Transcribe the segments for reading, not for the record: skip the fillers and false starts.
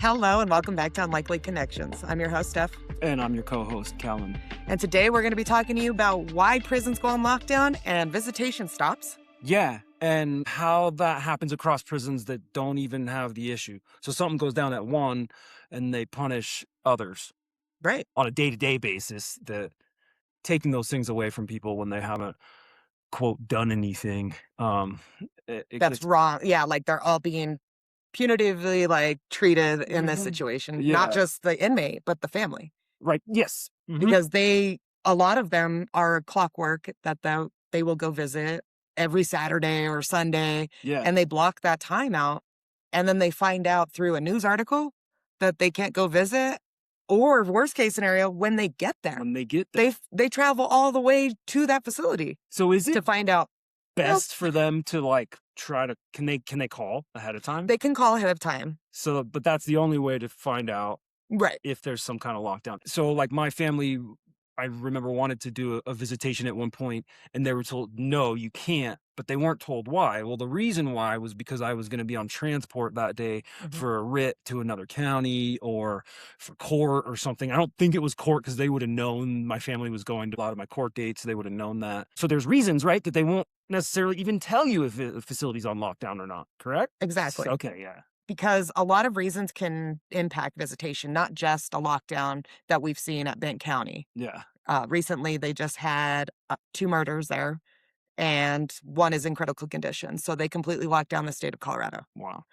Hello and welcome back to Unlikely Connections. I'm your host, Steph. And I'm your co-host, Callan. And today we're going to be talking to you about why prisons go on lockdown and visitation stops. Yeah, and how that happens across prisons that don't even have the issue. So something goes down at one and they punish others Right. on a day-to-day basis, that taking those things away from people when they haven't, quote, done anything. That's It's wrong. Yeah, like they're all being punitively treated in this Mhm. situation, not Yeah, just the inmate, but the family. right. Yes. Because a lot of them are clockwork that they will go visit every Saturday or Sunday, Yeah. and they block that time out. And then they find out through a news article that they can't go visit, or worst case scenario, when they get there, When they get there. they travel all the way to that facility So is to it find out. Nope, best for them to try to can they call ahead of time? they can call ahead of time. So but that's the only way to find out Right. if there's some kind of lockdown. So, like, my family, I remember wanted to do a visitation at one point, and they were told, no, you can't, but they weren't told why. Well, the reason why was because I was going to be on transport that day Mhm. for a writ to another county or for court or something. I don't think it was court because they would have known my family was going to a lot of my court dates. They would have known that. So there's reasons, right, that they won't necessarily even tell you if the facility's on lockdown or not, correct? Exactly. Okay, yeah. Because a lot of reasons can impact visitation, not just a lockdown that we've seen at Bent County. Yeah. Recently, they just had two murders there, and one is in critical condition. So they completely locked down the state of Colorado. Wow.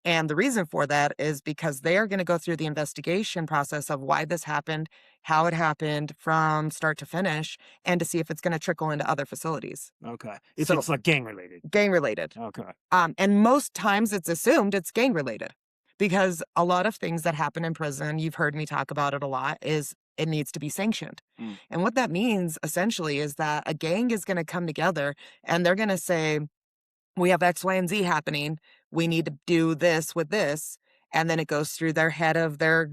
And the reason for that is because they are going to go through the investigation process of why this happened, how it happened from start to finish, and to see if it's going to trickle into other facilities. Okay. If So it's like gang related. gang related. Okay. And most times it's assumed it's gang related because a lot of things that happen in prison, you've heard me talk about it a lot, is it needs to be sanctioned. Mm. And what that means essentially is that a gang is going to come together and they're going to say, we have X, Y, and Z happening. We need to do this with this. And then it goes through their head of their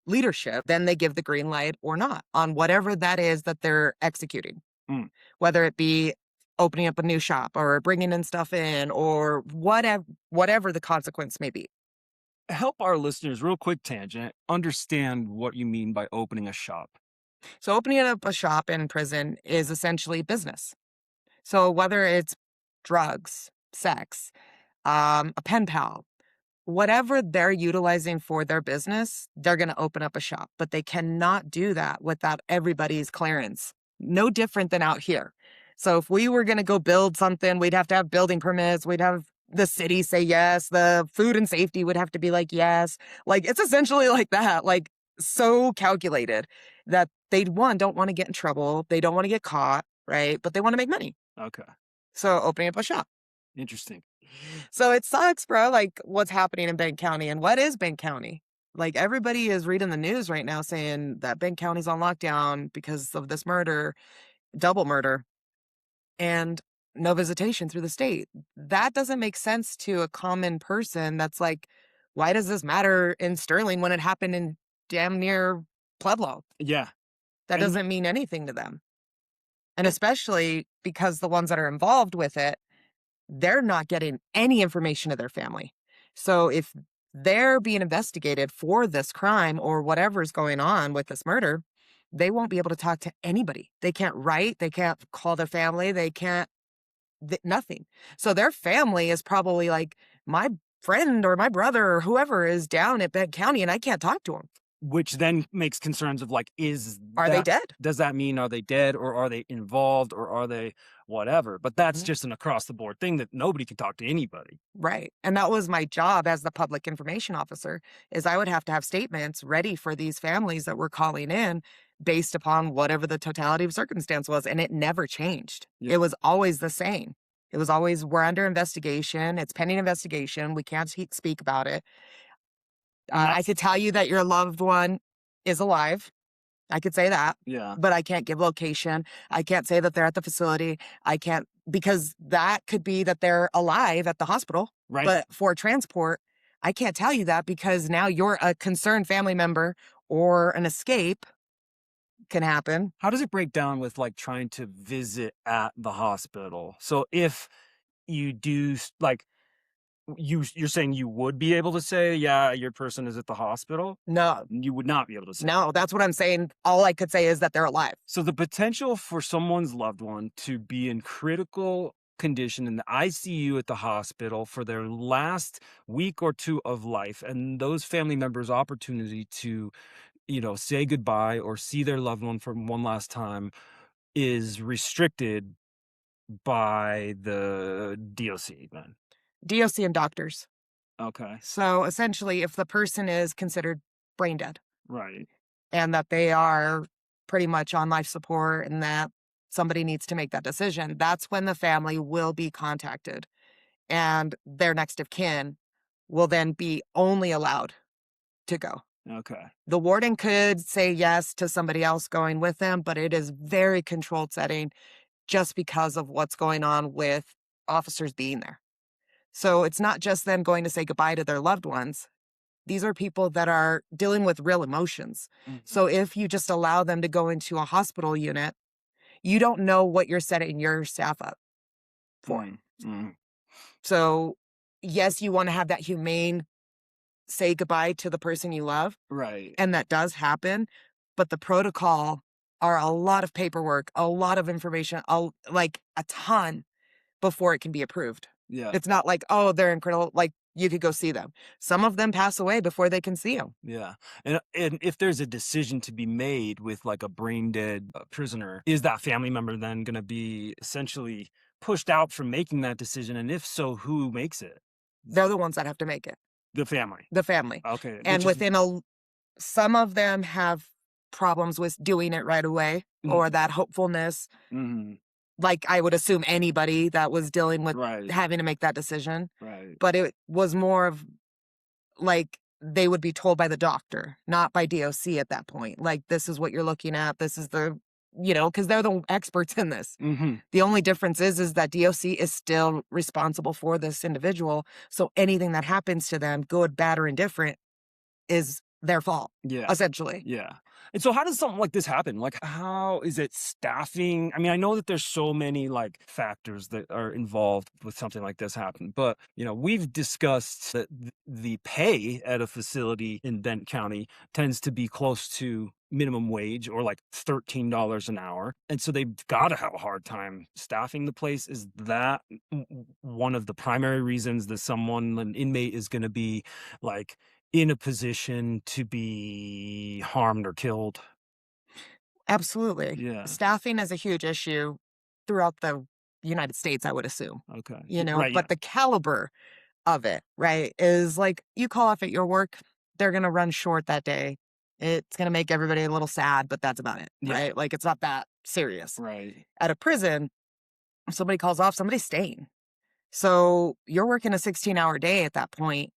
leadership. Then they give the green light or not on whatever that is that they're executing, Mm. whether it be opening up a new shop or bringing in stuff in or whatever the consequence may be. Help our listeners, real quick tangent, understand what you mean by opening a shop. So opening up a shop in prison is essentially business. So whether it's drugs, sex, a pen pal, whatever they're utilizing for their business, they're going to open up a shop, but they cannot do that without everybody's clearance. No different than out here. So if we were going to go build something, we'd have to have building permits. We'd have the city say yes. The food and safety would have to be like, yes. Like it's essentially like that, like so calculated that they, one, don't want to get in trouble. They don't want to get caught, right? But they want to make money. Okay. So opening up a shop. Interesting. So it sucks, bro, like, what's happening in Benton County, and what is Benton County? Like, everybody is reading the news right now saying that Benton County's on lockdown because of this murder, double murder, and no visitation through the state. That doesn't make sense to a common person that's like, why does this matter in Sterling when it happened in damn near Pueblo? Yeah. That And doesn't mean anything to them. And especially because the ones that are involved with it, they're not getting any information to their family. So if they're being investigated for this crime or whatever's going on with this murder, they won't be able to talk to anybody. They can't write, they can't call their family, they can't, nothing. So their family is probably like, my friend or my brother or whoever is down at Bed County and I can't talk to him. which then makes concerns of Are they dead? does that mean are they dead or are they involved or are they whatever? But that's Mhm. just an across the board thing that nobody can talk to anybody. Right. And that was my job as the public information officer is I would have to have statements ready for these families that were calling in based upon whatever the totality of circumstance was. And it never changed. Yeah. It was always the same. It was always, we're under investigation. It's pending investigation. We can't speak about it. And I that's could tell you that your loved one is alive. I could say that, yeah. but I can't give location. I can't say that they're at the facility. I can't, because that could be that they're alive at the hospital, Right. but for transport, I can't tell you that because now you're a concerned family member or an escape can happen. How does it break down with trying to visit at the hospital? So if you do You're saying you would be able to say, "Yeah, your person is at the hospital?" No, You would not be able to say. no, that's what I'm saying. All I could say is that they're alive. So the potential for someone's loved one to be in critical condition in the ICU at the hospital for their last week or 2 of life, and those family members' opportunity to, say goodbye or see their loved one for one last time is restricted by the DOC then. DOC and doctors. Okay. So essentially, if the person is considered brain dead Right. and that they are pretty much on life support and that somebody needs to make that decision, that's when the family will be contacted and their next of kin will then be only allowed to go. Okay. The warden could say yes to somebody else going with them, but it is very controlled setting just because of what's going on with officers being there. So it's not just them going to say goodbye to their loved ones. These are people that are dealing with real emotions. Mhm. So if you just allow them to go into a hospital unit, you don't know what you're setting your staff up for. Mm, mm. So, yes, you want to have that humane say goodbye to the person you love, Right. and that does happen, but the protocol are a lot of paperwork, a lot of information, like a ton before it can be approved. Yeah. It's not like, oh, they're incredible. Like you could go see them. Some of them pass away before they can see them. Yeah. And if there's a decision to be made with like a brain dead prisoner, is that family member then going to be essentially pushed out from making that decision? And if so, who makes it? They're the ones that have to make it, The family. the family. Okay. And some of them have problems with doing it right away or that hopefulness. Mm-hmm. Like I would assume anybody that was dealing with Right. having to make that decision. Right. But it was more of like they would be told by the doctor, not by DOC at that point. Like, this is what you're looking at. This is because they're the experts in this. Mm-hmm. The only difference is that DOC is still responsible for this individual. So anything that happens to them, good, bad, or indifferent, is their fault, Yeah. essentially. Yeah. And so how does something like this happen? Like, how is it staffing? I mean, I know that there's so many like factors that are involved with something like this happening, but we've discussed that the pay at a facility in Benton County tends to be close to minimum wage or like $13 an hour. And so they've got to have a hard time staffing the place. Is that one of the primary reasons that an inmate is going to be like in a position to be harmed or killed? Absolutely. Yeah. Staffing is a huge issue throughout the United States, I would assume, Okay. Right. Yeah. but the caliber of it, right, is like you call off at your work, they're going to run short that day. It's going to make everybody a little sad, but that's about it, Yeah. right? Like it's not that serious. Right. At a prison, if somebody calls off, somebody's staying. So you're working a 16-hour day at that point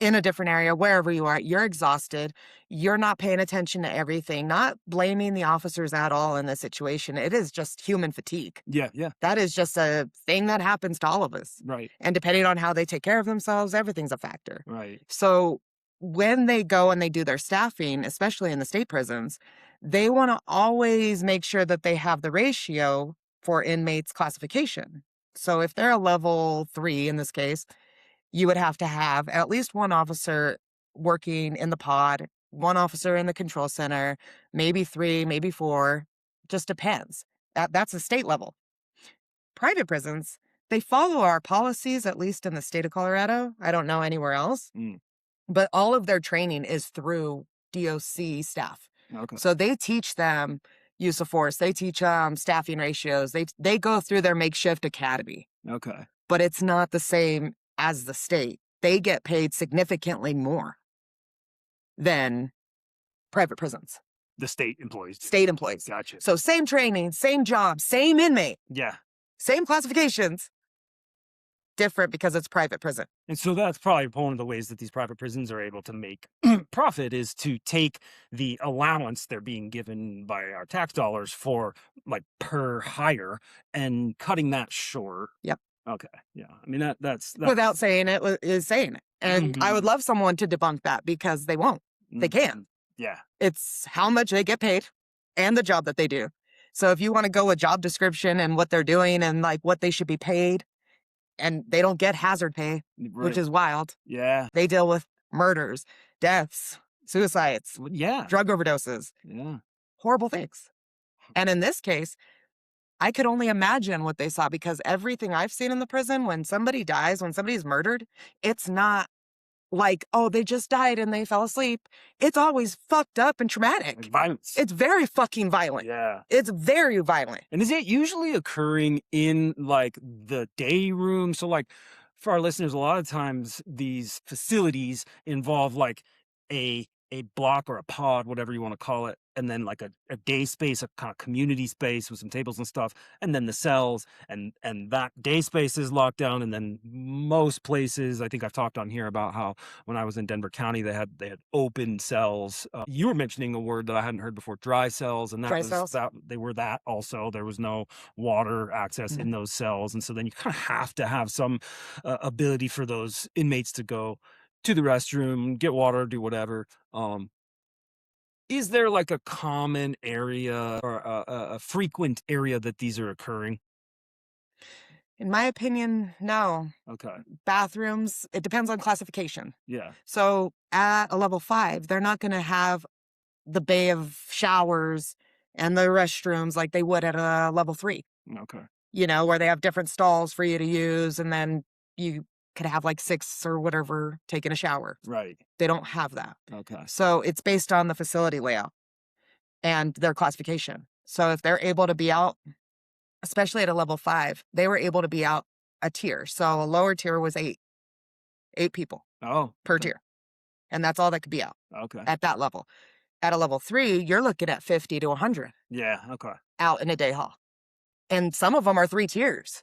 in a different area, wherever you are, you're exhausted. You're not paying attention to everything, not blaming the officers at all in this situation. It is just human fatigue. Yeah. Yeah. That is just a thing that happens to all of us. Right. And depending on how they take care of themselves, everything's a factor. Right. So when they go and they do their staffing, especially in the state prisons, they want to always make sure that they have the ratio for inmates classification. So if they're a level 3 in this case, you would have to have at least one officer working in the pod, one officer in the control center, maybe 3, maybe 4, just depends. That's a state level. Private prisons, they follow our policies, at least in the state of Colorado. I don't know anywhere else, but all of their training is through DOC staff. Okay. So they teach them use of force. They teach them staffing ratios. They go through their makeshift academy. Okay. But it's not the same as the state. They get paid significantly more than private prisons. The state employees. State employees. Gotcha. So same training, same job, same inmate, Yeah. same classifications, different because it's private prison. And so that's probably one of the ways that these private prisons are able to make profit is to take the allowance they're being given by our tax dollars for like per hire and cutting that short. Yep. Okay. Yeah. I mean, that's Without saying it is saying it. And I would love someone to debunk that because they won't. They can't. Yeah. It's how much they get paid and the job that they do. So if you want to go with job description and what they're doing and like what they should be paid, and they don't get hazard pay, which Right. is wild. Yeah. They deal with murders, deaths, suicides, Well, yeah. drug overdoses, Yeah. horrible things. And in this case, I could only imagine what they saw because everything I've seen in the prison, when somebody dies, when somebody's murdered, it's not like, oh, they just died and they fell asleep. It's always fucked up and Like traumatic. violence. It's very fucking violent. Yeah. It's very violent. And is it usually occurring in like the day room? So, like, for our listeners, a lot of times these facilities involve like a block or a pod, whatever you want to call it, and then like a day space, a kind of community space with some tables and stuff, and then the cells, and that day space is locked down. And then most places, I think I've talked on here about how when I was in Denver County, they had open cells. You were mentioning a word that I hadn't heard before, dry cells, and that Dry was cells. that they were that also. There was no water access Mhm. in those cells, and so then you kind of have to have some ability for those inmates to go to the restroom, get water, do whatever. Is there like a common area or a frequent area that these are occurring? In my opinion, no. Okay. Bathrooms, it depends on classification. Yeah. So at a level 5, they're not going to have the bay of showers and the restrooms like they would at a level 3, Okay. where they have different stalls for you to use. And then you could have like 6 or whatever taking a shower. Right. They don't have that. Okay. So it's based on the facility layout and their classification. So if they're able to be out, especially at a level 5, they were able to be out a tier. So a lower tier was eight people Oh. per Okay. tier. And that's all that could be out Okay. at that level. At a level 3, you're looking at 50 to 100 Yeah. Okay. out in a day hall. And some of them are 3 tiers.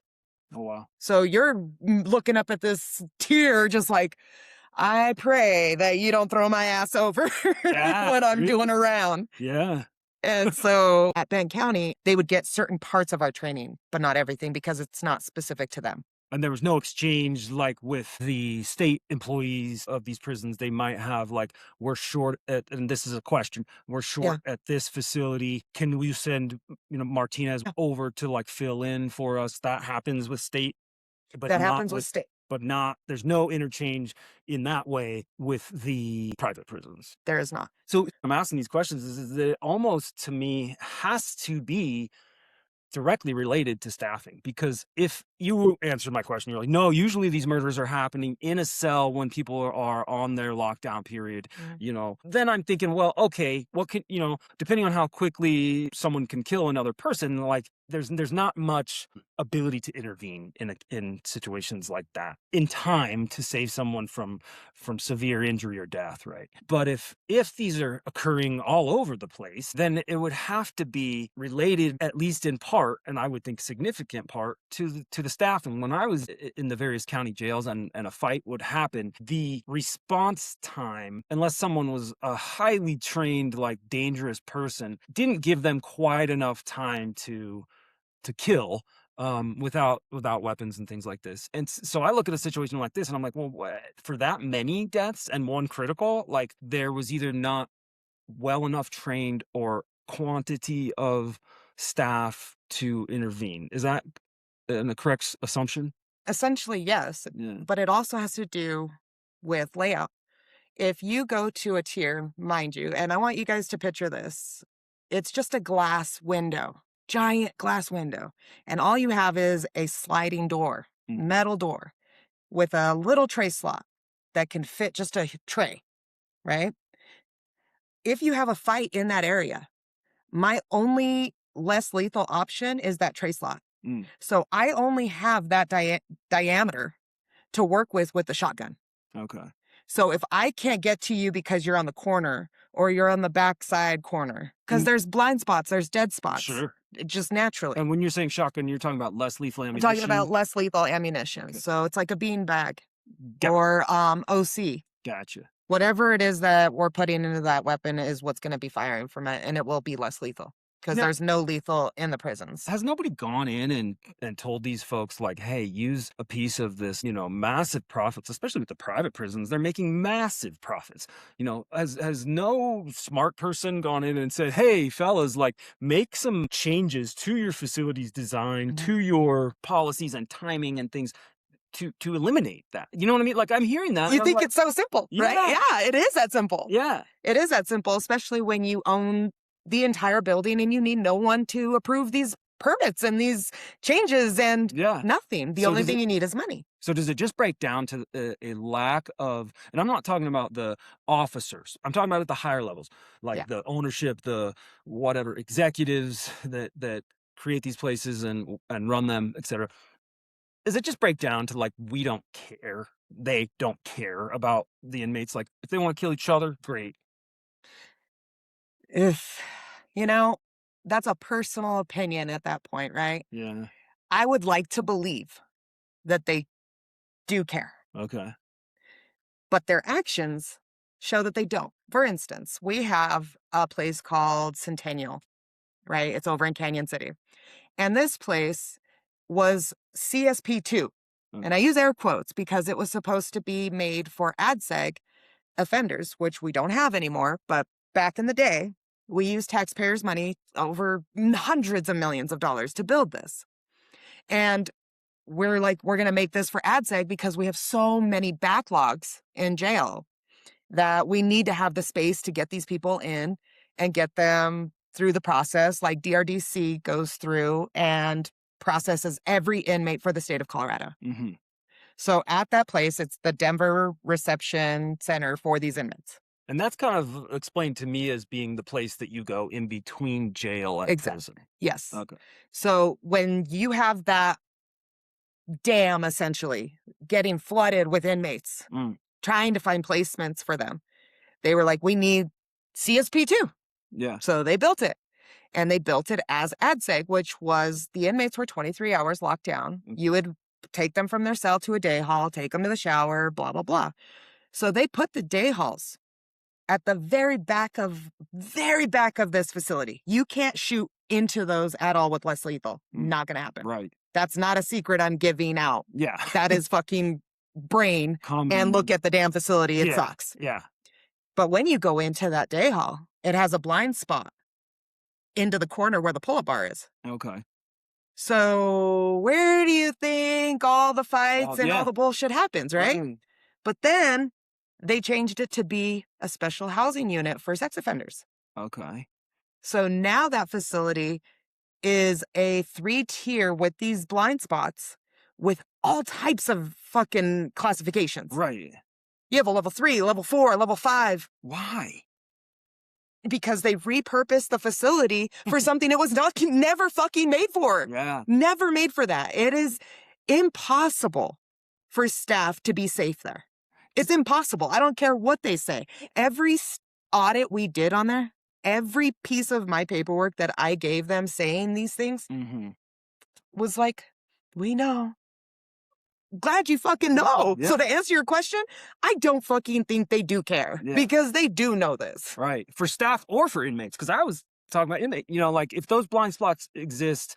Oh wow. So you're looking up at this tier just like, I pray that you don't throw my ass over Yeah. when I'm doing a round. Yeah. And so at Bend County, they would get certain parts of our training, but not everything because it's not specific to them. And there was no exchange like with the state employees of these prisons. They might have like, we're short at, and this is a question, we're Yeah. short at this facility. Can we send, Martinez Yeah. over to like fill in for us? That happens with state, but That not happens with with, state. but not, there's no interchange in that way with the private prisons. There is not. So I'm asking these questions is that it almost to me has to be directly related to staffing, because if you answered my question, you're like, no, usually these murders are happening in a cell when people are on their lockdown period, then I'm thinking, well, okay, what can, depending on how quickly someone can kill another person, like there's not much ability to intervene in situations like that in time to save someone from severe injury or death, right? But if these are occurring all over the place, then it would have to be related at least in part, and I would think significant part, to the staff. And when I was in the various county jails and a fight would happen, the response time, unless someone was a highly trained, like dangerous person, didn't give them quite enough time to kill without weapons and things like this. And so I look at a situation like this and I'm like, well, for that many deaths and one critical, like there was either not well enough trained or quantity of staff to intervene. Is that the correct assumption? Essentially, yes. Yeah. But it also has to do with layout. If you go to a tier, mind you, and I want you guys to picture this, it's just a glass window, giant glass window. And all you have is a sliding door, Mm. metal door with a little tray slot that can fit just a tray, right? If you have a fight in that area, my only less lethal option is that tray slot. Mm. So I only have that diameter to work with the shotgun. Okay. So if I can't get to you because you're on the corner or you're on the backside corner, because Mm. there's blind spots, there's dead spots, Sure. just naturally. And when you're saying shotgun, you're talking about less lethal I'm ammunition. talking about less lethal ammunition. Okay. So it's like a bean bag Ga- or OC. Gotcha. Whatever it is that we're putting into that weapon is what's going to be firing from it, and it will be less lethal because Now- there's no lethal in the prisons. Has nobody gone in and told these folks like, hey, use a piece of this, massive profits, especially with the private prisons, they're making massive profits. Has no smart person gone in and said, hey, fellas, like make some changes to your facilities design, Mhm. to your policies and timing and things. to eliminate that. You know what I mean? Like, I'm hearing that, You and I'm think like, it's so simple, right? yeah, Yeah, it is that simple. yeah, It is that simple, especially when you own the entire building and you need no one to approve these permits and these changes and yeah. nothing. The So only does thing it you need is money. so does it just break down to a lack of, and I'm not talking about the officers. I'm talking about at the higher levels, Yeah. like the ownership, the whatever executives that create these places and run them, etc. Does it just break down to, like, we don't care? They don't care about the inmates. Like, if they want to kill each other, great. If, you know, that's a personal opinion at that point, right? Yeah. I would like to believe that they do care, Okay. but their actions show that they don't. For instance, we have a place called Centennial, right? It's over in Canyon City. And this place was CSP2. Mm. And I use air quotes because it was supposed to be made for ADSEG offenders, which we don't have anymore. But back in the day, we used taxpayers' money over hundreds of millions of dollars to build this. And we're like, we're going to make this for ADSEG because we have so many backlogs in jail that we need to have the space to get these people in and get them through the process like DRDC goes through and processes every inmate for the state of Colorado. Mhm. So at that place, it's the Denver Reception Center for these inmates. And that's kind of explained to me as being the place that you go in between jail and Exactly. prison. Yes. Okay. So when you have that dam essentially getting flooded with inmates, Mm. trying to find placements for them, they were like, we need CSP2. Yeah. So they built it. And they built it as ADSEG, which was the inmates were 23 hours locked down. Mm. You would take them from their cell to a day hall, take them to the shower, blah, blah, blah. So they put the day halls at the very back of this facility. You can't shoot into those at all with less lethal. Mm. Not going to happen. Right. That's not a secret I'm giving out. Yeah. That is fucking brain. And look at the damn facility. It Yeah. sucks. Yeah. But when you go into that day hall, it has a blind spot into the corner where the pull-up bar is. Okay. So where do you think all the fights and all Yeah. the bullshit happens, right? Mm. But then they changed it to be a special housing unit for sex offenders. Okay. So now that facility is a 3-tier with these blind spots with all types of fucking classifications. Right. You have a level 3, level 4, level 5, Why? because they repurposed the facility for something it was never fucking made for. Yeah. Never made for that. It is impossible for staff to be safe there. It's impossible. I don't care what they say. Every audit we did on there, every piece of my paperwork that I gave them saying these things Mhm. was like, we know. Glad you fucking know. Yeah. So to answer your question, I don't fucking think they do care Yeah. because they do know this. Right. For staff or for inmates, because I was talking about inmate. You know, like, if those blind spots exist,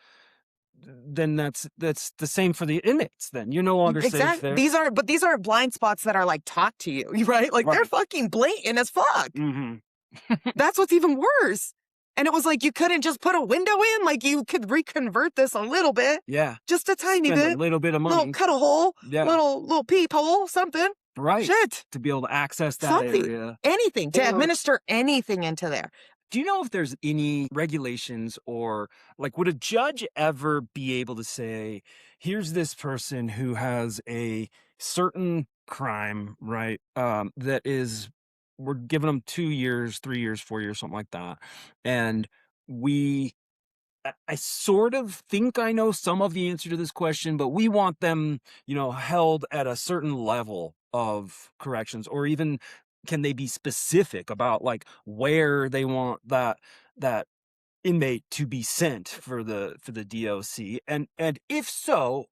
then that's the same for the inmates. Then you're no longer safe Exactly. there. These aren't blind spots that are like taught to you, right? Like they're Right. fucking blatant as fuck. Mm-hmm. That's what's even worse. And it was like you couldn't just put a window in, like you could reconvert this a little bit, Yeah. just a tiny Spend bit, a little bit of money. little cut a hole, Yeah. little peephole, something. Right. Shit, To be able to access that something, area. anything to Yeah. administer anything into there. Do you know if there's any regulations, or, like, would a judge ever be able to say, here's this person who has a certain crime, right? That is, we're giving them 2 years, 3 years, 4 years, something like that. And I sort of think I know some of the answer to this question, but we want them, held at a certain level of corrections, or even can they be specific about, like, where they want that inmate to be sent for the DOC? And if so,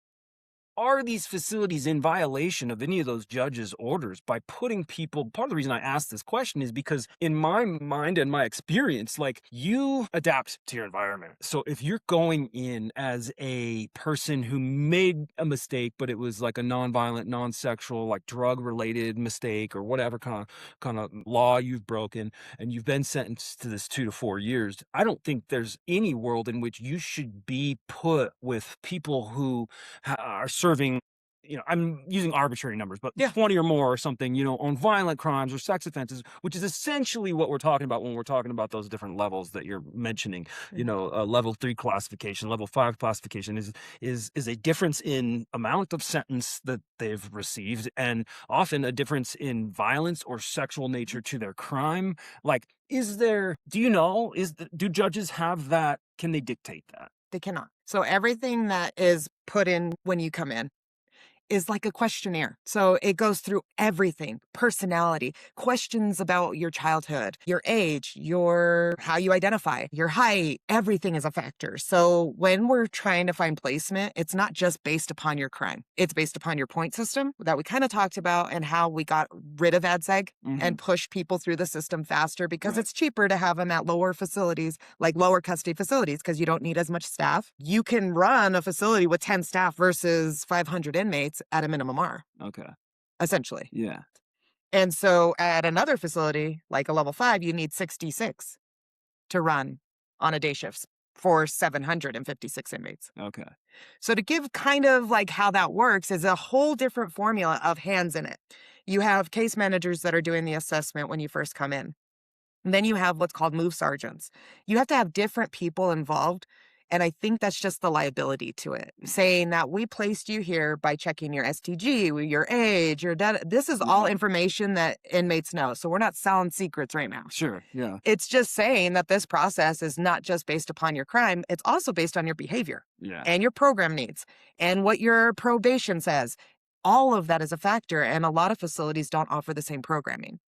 are these facilities in violation of any of those judges' orders by putting people? Part of the reason I asked this question is because in my mind and my experience, like, you adapt to your environment. So if you're going in as a person who made a mistake, but it was like a nonviolent, non-sexual, like drug-related mistake or whatever kind of law you've broken, and you've been sentenced to this 2 to 4 years, I don't think there's any world in which you should be put with people who are serving I'm using arbitrary numbers, but Yeah. 20 or more or something, on violent crimes or sex offenses, which is essentially what we're talking about when we're talking about those different levels that you're mentioning. Mm. Level 3 classification, level 5 classification is a difference in amount of sentence that they've received, and often a difference in violence or sexual nature to their crime. Like, do judges have that? Can they dictate that? They cannot. So everything that is put in when you come in is like a questionnaire. So it goes through everything, personality, questions about your childhood, your age, your how you identify, your height, everything is a factor. So when we're trying to find placement, it's not just based upon your crime. It's based upon your point system that we kind of talked about and how we got rid of ADSEG Mhm. and pushed people through the system faster because Right. it's cheaper to have them at lower facilities, like lower custody facilities, because you don't need as much staff. You can run a facility with 10 staff versus 500 inmates at a minimum R, Okay. essentially. Yeah. And so at another facility, like a level 5, you need 66 to run on a day shift for 756 inmates. Okay. So to give kind of like how that works is a whole different formula of hands in it. You have case managers that are doing the assessment when you first come in. And then you have what's called move sergeants. You have to have different people involved. And I think that's just the liability to it, saying that we placed you here by checking your STG, your age, your data. This is all Yeah. information that inmates know. So we're not selling secrets right now. Sure. Yeah. It's just saying that this process is not just based upon your crime, it's also based on your behavior Yeah. and your program needs and what your probation says. All of that is a factor, and a lot of facilities don't offer the same programming.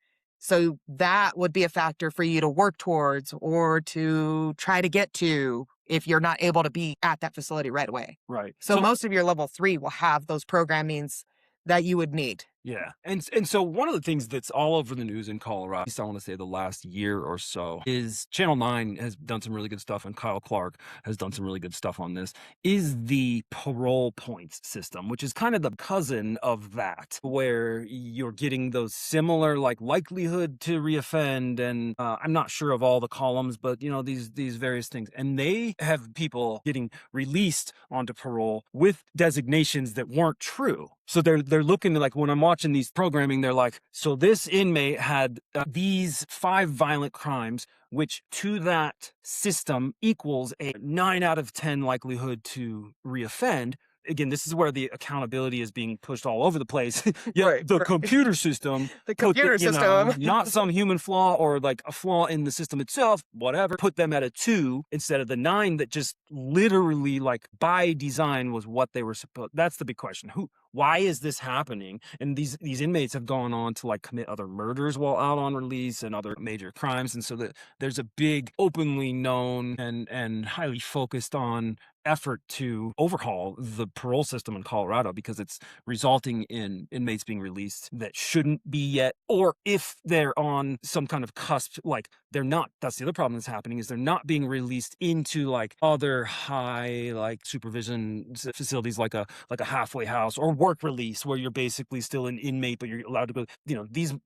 So that would be a factor for you to work towards or to try to get to if you're not able to be at that facility right away. Right. So most of your level 3 will have those programmings that you would need. Yeah. And so one of the things that's all over the news in Colorado, at least I want to say the last year or so, is Channel 9 has done some really good stuff, and Kyle Clark has done some really good stuff on this, is the parole points system, which is kind of the cousin of that, where you're getting those similar like likelihood to reoffend, and I'm not sure of all the columns, but these various things. And they have people getting released onto parole with designations that weren't true. So they're looking to, like, when I'm watching these programming, they're like, so this inmate had these 5 violent crimes, which to that system equals a 9 out of 10 likelihood to reoffend. Again, this is where the accountability is being pushed all over the place. Yeah, Right, the right. computer system, The computer system. not some human flaw or like a flaw in the system itself, whatever, put them at a 2 instead of the 9 that just literally, like, by design was what they were supposed. That's the big question. Why is this happening? And these inmates have gone on to like commit other murders while out on release and other major crimes. And so that there's a big openly known and highly focused on effort to overhaul the parole system in Colorado, because it's resulting in inmates being released that shouldn't be yet, or if they're on some kind of cusp, like they're not. That's the other problem that's happening, is they're not being released into like other high like supervision facilities, like a halfway house or work release, where you're basically still an inmate but you're allowed to go.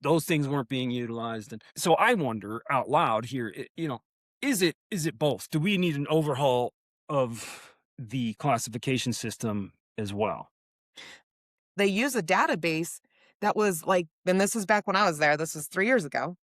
Those things weren't being utilized. And so I wonder out loud here, is it both? Do we need an overhaul of the classification system as well? They use a database that was like, and this is back when I was there, this is 3 years ago,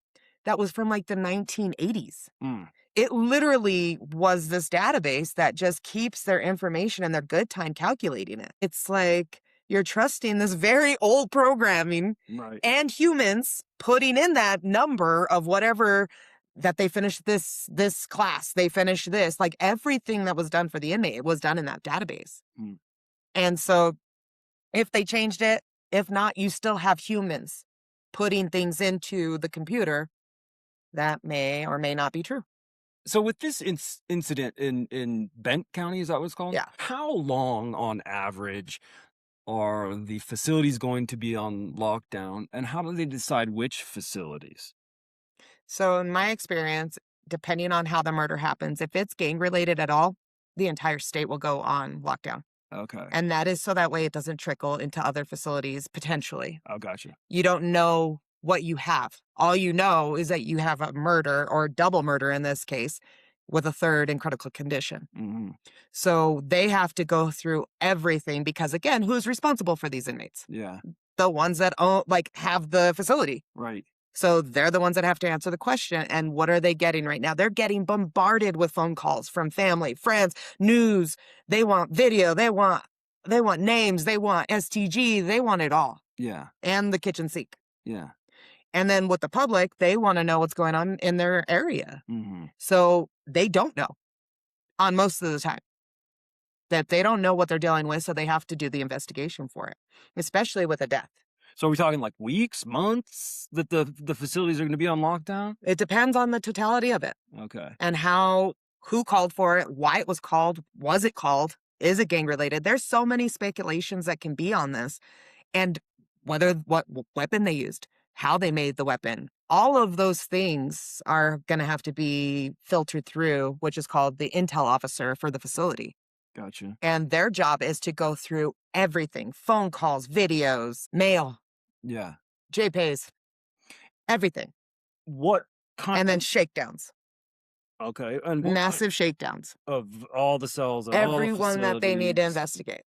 that was from like the 1980s. Mm, It literally was this database that just keeps their information and their good time calculating it. It's like you're trusting this very old programming right. and humans putting in that number of whatever that they finished this class, they finished this, like everything that was done for the inmate, it was done in that database. Mm. And so if they changed it, if not, you still have humans putting things into the computer that may or may not be true. So with this incident in Bent County, is that what it's called? Yeah. How long on average are the facilities going to be on lockdown, and how do they decide which facilities? So in my experience, depending on how the murder happens, if it's gang related at all, the entire state will go on lockdown. Okay. And that is so that way it doesn't trickle into other facilities potentially. Oh, gotcha. You don't know what you have. All you know is that you have a murder or double murder in this case. with a third in critical condition. Mhm. So they have to go through everything because, again, who's responsible for these inmates? Yeah. The ones that own, like, have the facility. Right. So they're the ones that have to answer the question. And what are they getting right now? They're getting bombarded with phone calls from family, friends, news. They want video. They want names. They want STG. They want it all, Yeah. and the kitchen sink. Yeah. And then with the public, they want to know what's going on in their area. Mhm. So they don't know on most of the time, that they don't know what they're dealing with. So they have to do the investigation for it, especially with a death. So are we talking like weeks, months that the facilities are gonna be on lockdown? It depends on the totality of it Okay. and who called for it, why it was it called, is it gang related? There's so many speculations that can be on this, and what weapon they used, how they made the weapon. All of those things are going to have to be filtered through, which is called the intel officer for the facility. Gotcha. And their job is to go through everything: phone calls, videos, mail, Yeah. JPays, everything. What kind And then of shakedowns, okay, and what kind massive shakedowns. of all the cells at all the Everyone that they need to facilities? investigate.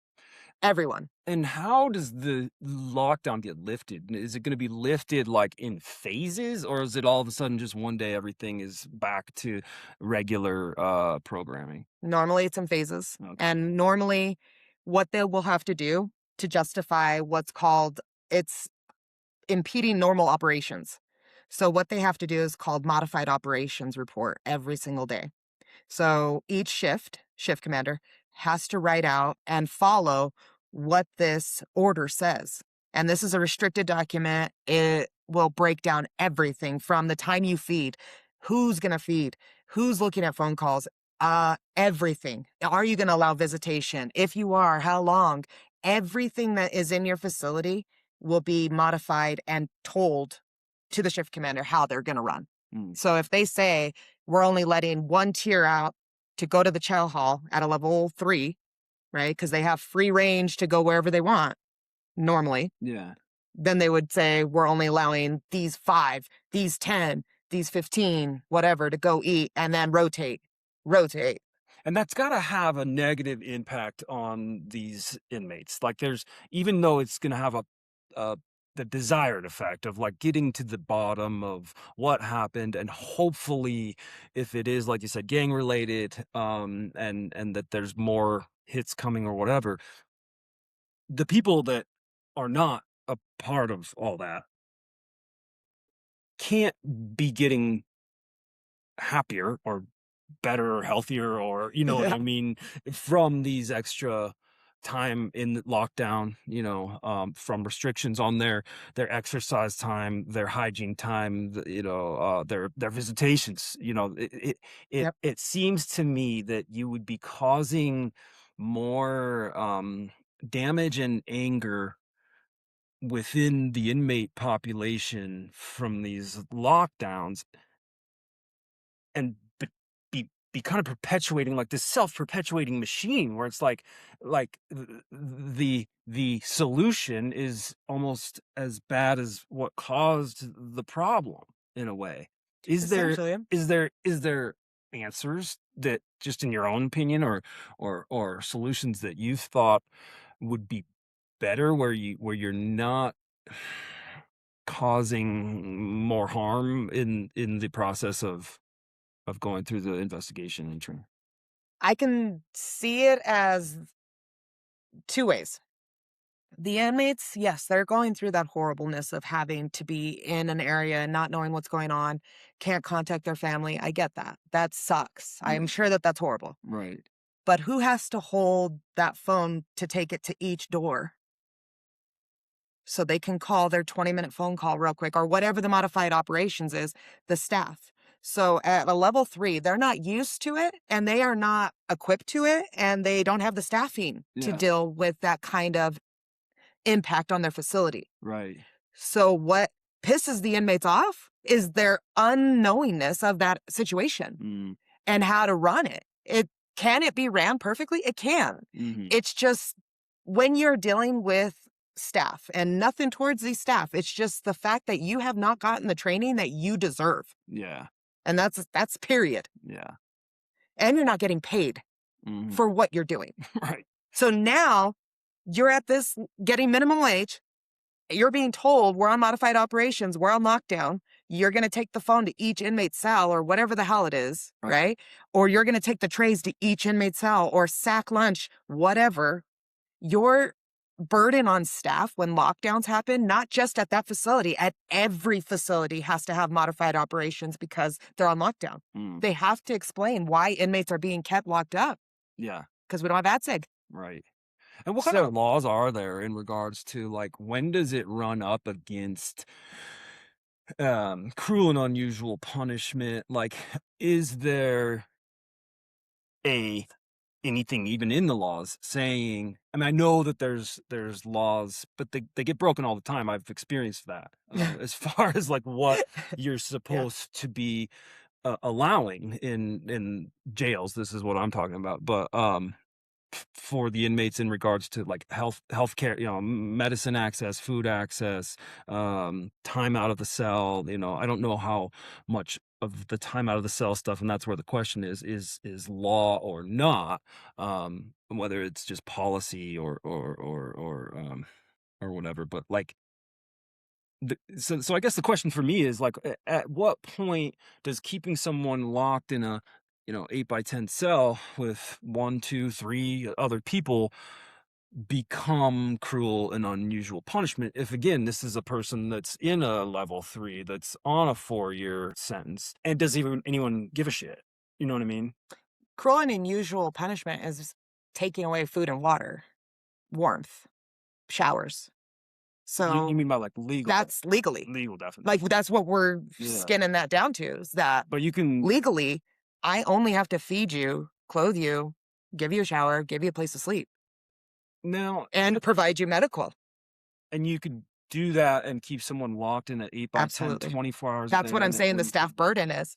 Everyone. And how does the lockdown get lifted? Is it gonna be lifted, like, in phases, or is it all of a sudden just one day everything is back to regular, programming? Normally it's in phases. Okay. And normally what they will have to do to justify what's called, it's impeding normal operations. So what they have to do is called modified operations report every single day. So each shift commander, has to write out and follow what this order says. And this is a restricted document. It will break down everything from the time you feed, who's going to feed, who's looking at phone calls, everything. Are you going to allow visitation? If you are, how long? Everything that is in your facility will be modified and told to the shift commander how they're going to run. Mm, So if they say we're only letting one tier out to go to the chow hall at a level 3, right? Because they have free range to go wherever they want normally. yeah. Then they would say we're only allowing these 5, these 10, these 15, whatever, to go eat, and then rotate. And that's gotta have a negative impact on these inmates. Like, there's even though it's gonna have a the desired effect of, like, getting to the bottom of what happened, and hopefully, if it is, like you said, gang related, and that there's more hits coming or whatever, the people that are not a part of all that can't be getting happier or better or healthier, or you know what Yeah. I mean, from these extra time in the lockdown, from restrictions on their exercise time, their hygiene time, their visitations. It Yep. it seems to me that you would be causing more damage and anger within the inmate population from these lockdowns, and be kind of perpetuating like this self-perpetuating machine where it's like the solution is almost as bad as what caused the problem in a way. Is there Essentially. is there answers that, just in your own opinion, or solutions that you thought would be better, where you're not causing more harm in the process of going through the investigation and training? I can see it as 2 ways. The inmates, yes, they're going through that horribleness of having to be in an area and not knowing what's going on, can't contact their family. I get that. That sucks. I'm Yeah, sure that that's horrible. right. But who has to hold that phone to take it to each door so they can call their 20-minute phone call real quick, or whatever the modified operations is, the staff. So at a level 3, they're not used to it and they are not equipped to it, and they don't have the staffing to Yeah, deal with that kind of impact on their facility. right. So what pisses the inmates off is their unknowingness of that situation Mm, and how to run it. Can it be ran perfectly? It can. mhm. It's just when you're dealing with staff, and nothing towards these staff, it's just the fact that you have not gotten the training that you deserve. Yeah, And that's period. yeah. and you're not getting paid Mhm. for what you're doing. Right. So now you're at this getting minimum wage. You're being told we're on modified operations, we're on lockdown. You're going to take the phone to each inmate's cell or whatever the hell it is, Right. right? Or you're going to take the trays to each inmate's cell or sack lunch, whatever. Your burden on staff when lockdowns happen, not just at that facility, at every facility has to have modified operations because they're on lockdown. Mm. They have to explain why inmates are being kept locked up Yeah. because we don't have ADSEG. Right. And what kind of So laws are there in regards to like when does it run up against cruel and unusual punishment? Like, is there a anything even in the laws saying, I mean, I know that there's laws, but they get broken all the time. I've experienced that. As far as like what you're yeah. supposed to be allowing in jails, this is what I'm talking about. But for the inmates in regards to like healthcare, medicine access, food access, time out of the cell. I don't know how much of the time out of the cell stuff, and that's where the question is law or not, whether it's just policy or whatever. But like so I guess the question for me is like at what point does keeping someone locked in a 8 by 10 cell with one, two, three other people become cruel and unusual punishment if again this is a person that's in a level 3 that's on a 4-year sentence, and does even anyone give a shit? You know what I mean? Cruel and unusual punishment is taking away food and water, warmth, showers. You So mean by like legal that's legally. legal Like, definition? that's what we're Yeah, skinning that down to is that but you can legally, I only have to feed you, clothe you, give you a shower, give you a place to sleep, now and provide you medical. and you could do that and keep someone locked in an 8 by 10 Absolutely. 24 hours a That's day, what I'm and it saying the wouldn't. staff burden is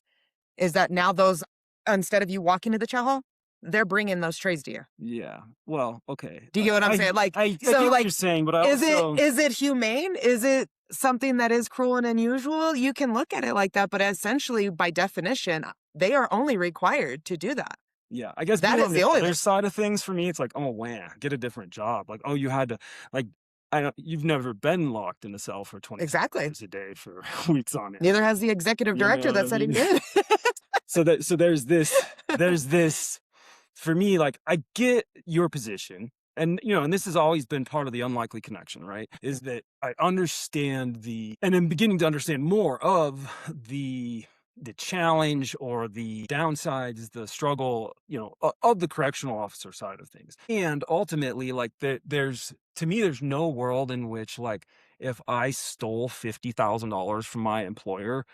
that now those instead of you walking to the chow hall, they're bringing those trays to you. Yeah. Well, okay. Do you get what I'm saying? Like, I get so, what like, you're saying, but I is it also is it humane? Is it something that is cruel and unusual? You can look at it like that, but essentially, by definition, they are only required to do that. yeah, I guess That being is on the the only other side of things for me, it's like, oh man, get a different job. Like, oh, you had to like I don't you've never been locked in a cell for 24 exactly. hours a day for weeks on end. Neither has the executive You director know what that I said he mean? did. So there's this for me, like I get your position. And and this has always been part of the unlikely connection, right? Is that I understand and I'm beginning to understand more of the challenge or the downsides, the struggle, of the correctional officer side of things. And ultimately, like to me, there's no world in which like if I stole $50,000 from my employer,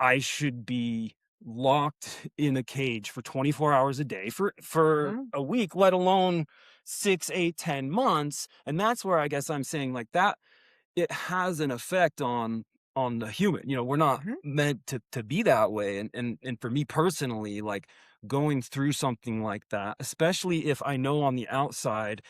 I should be locked in a cage for 24 hours a day for Mhm, a week, let alone 6, 8, 10 months. And that's where I guess I'm saying like that it has an effect on the human. We're not mhm, meant to be that way. And for me personally, like going through something like that, especially if I know on the outside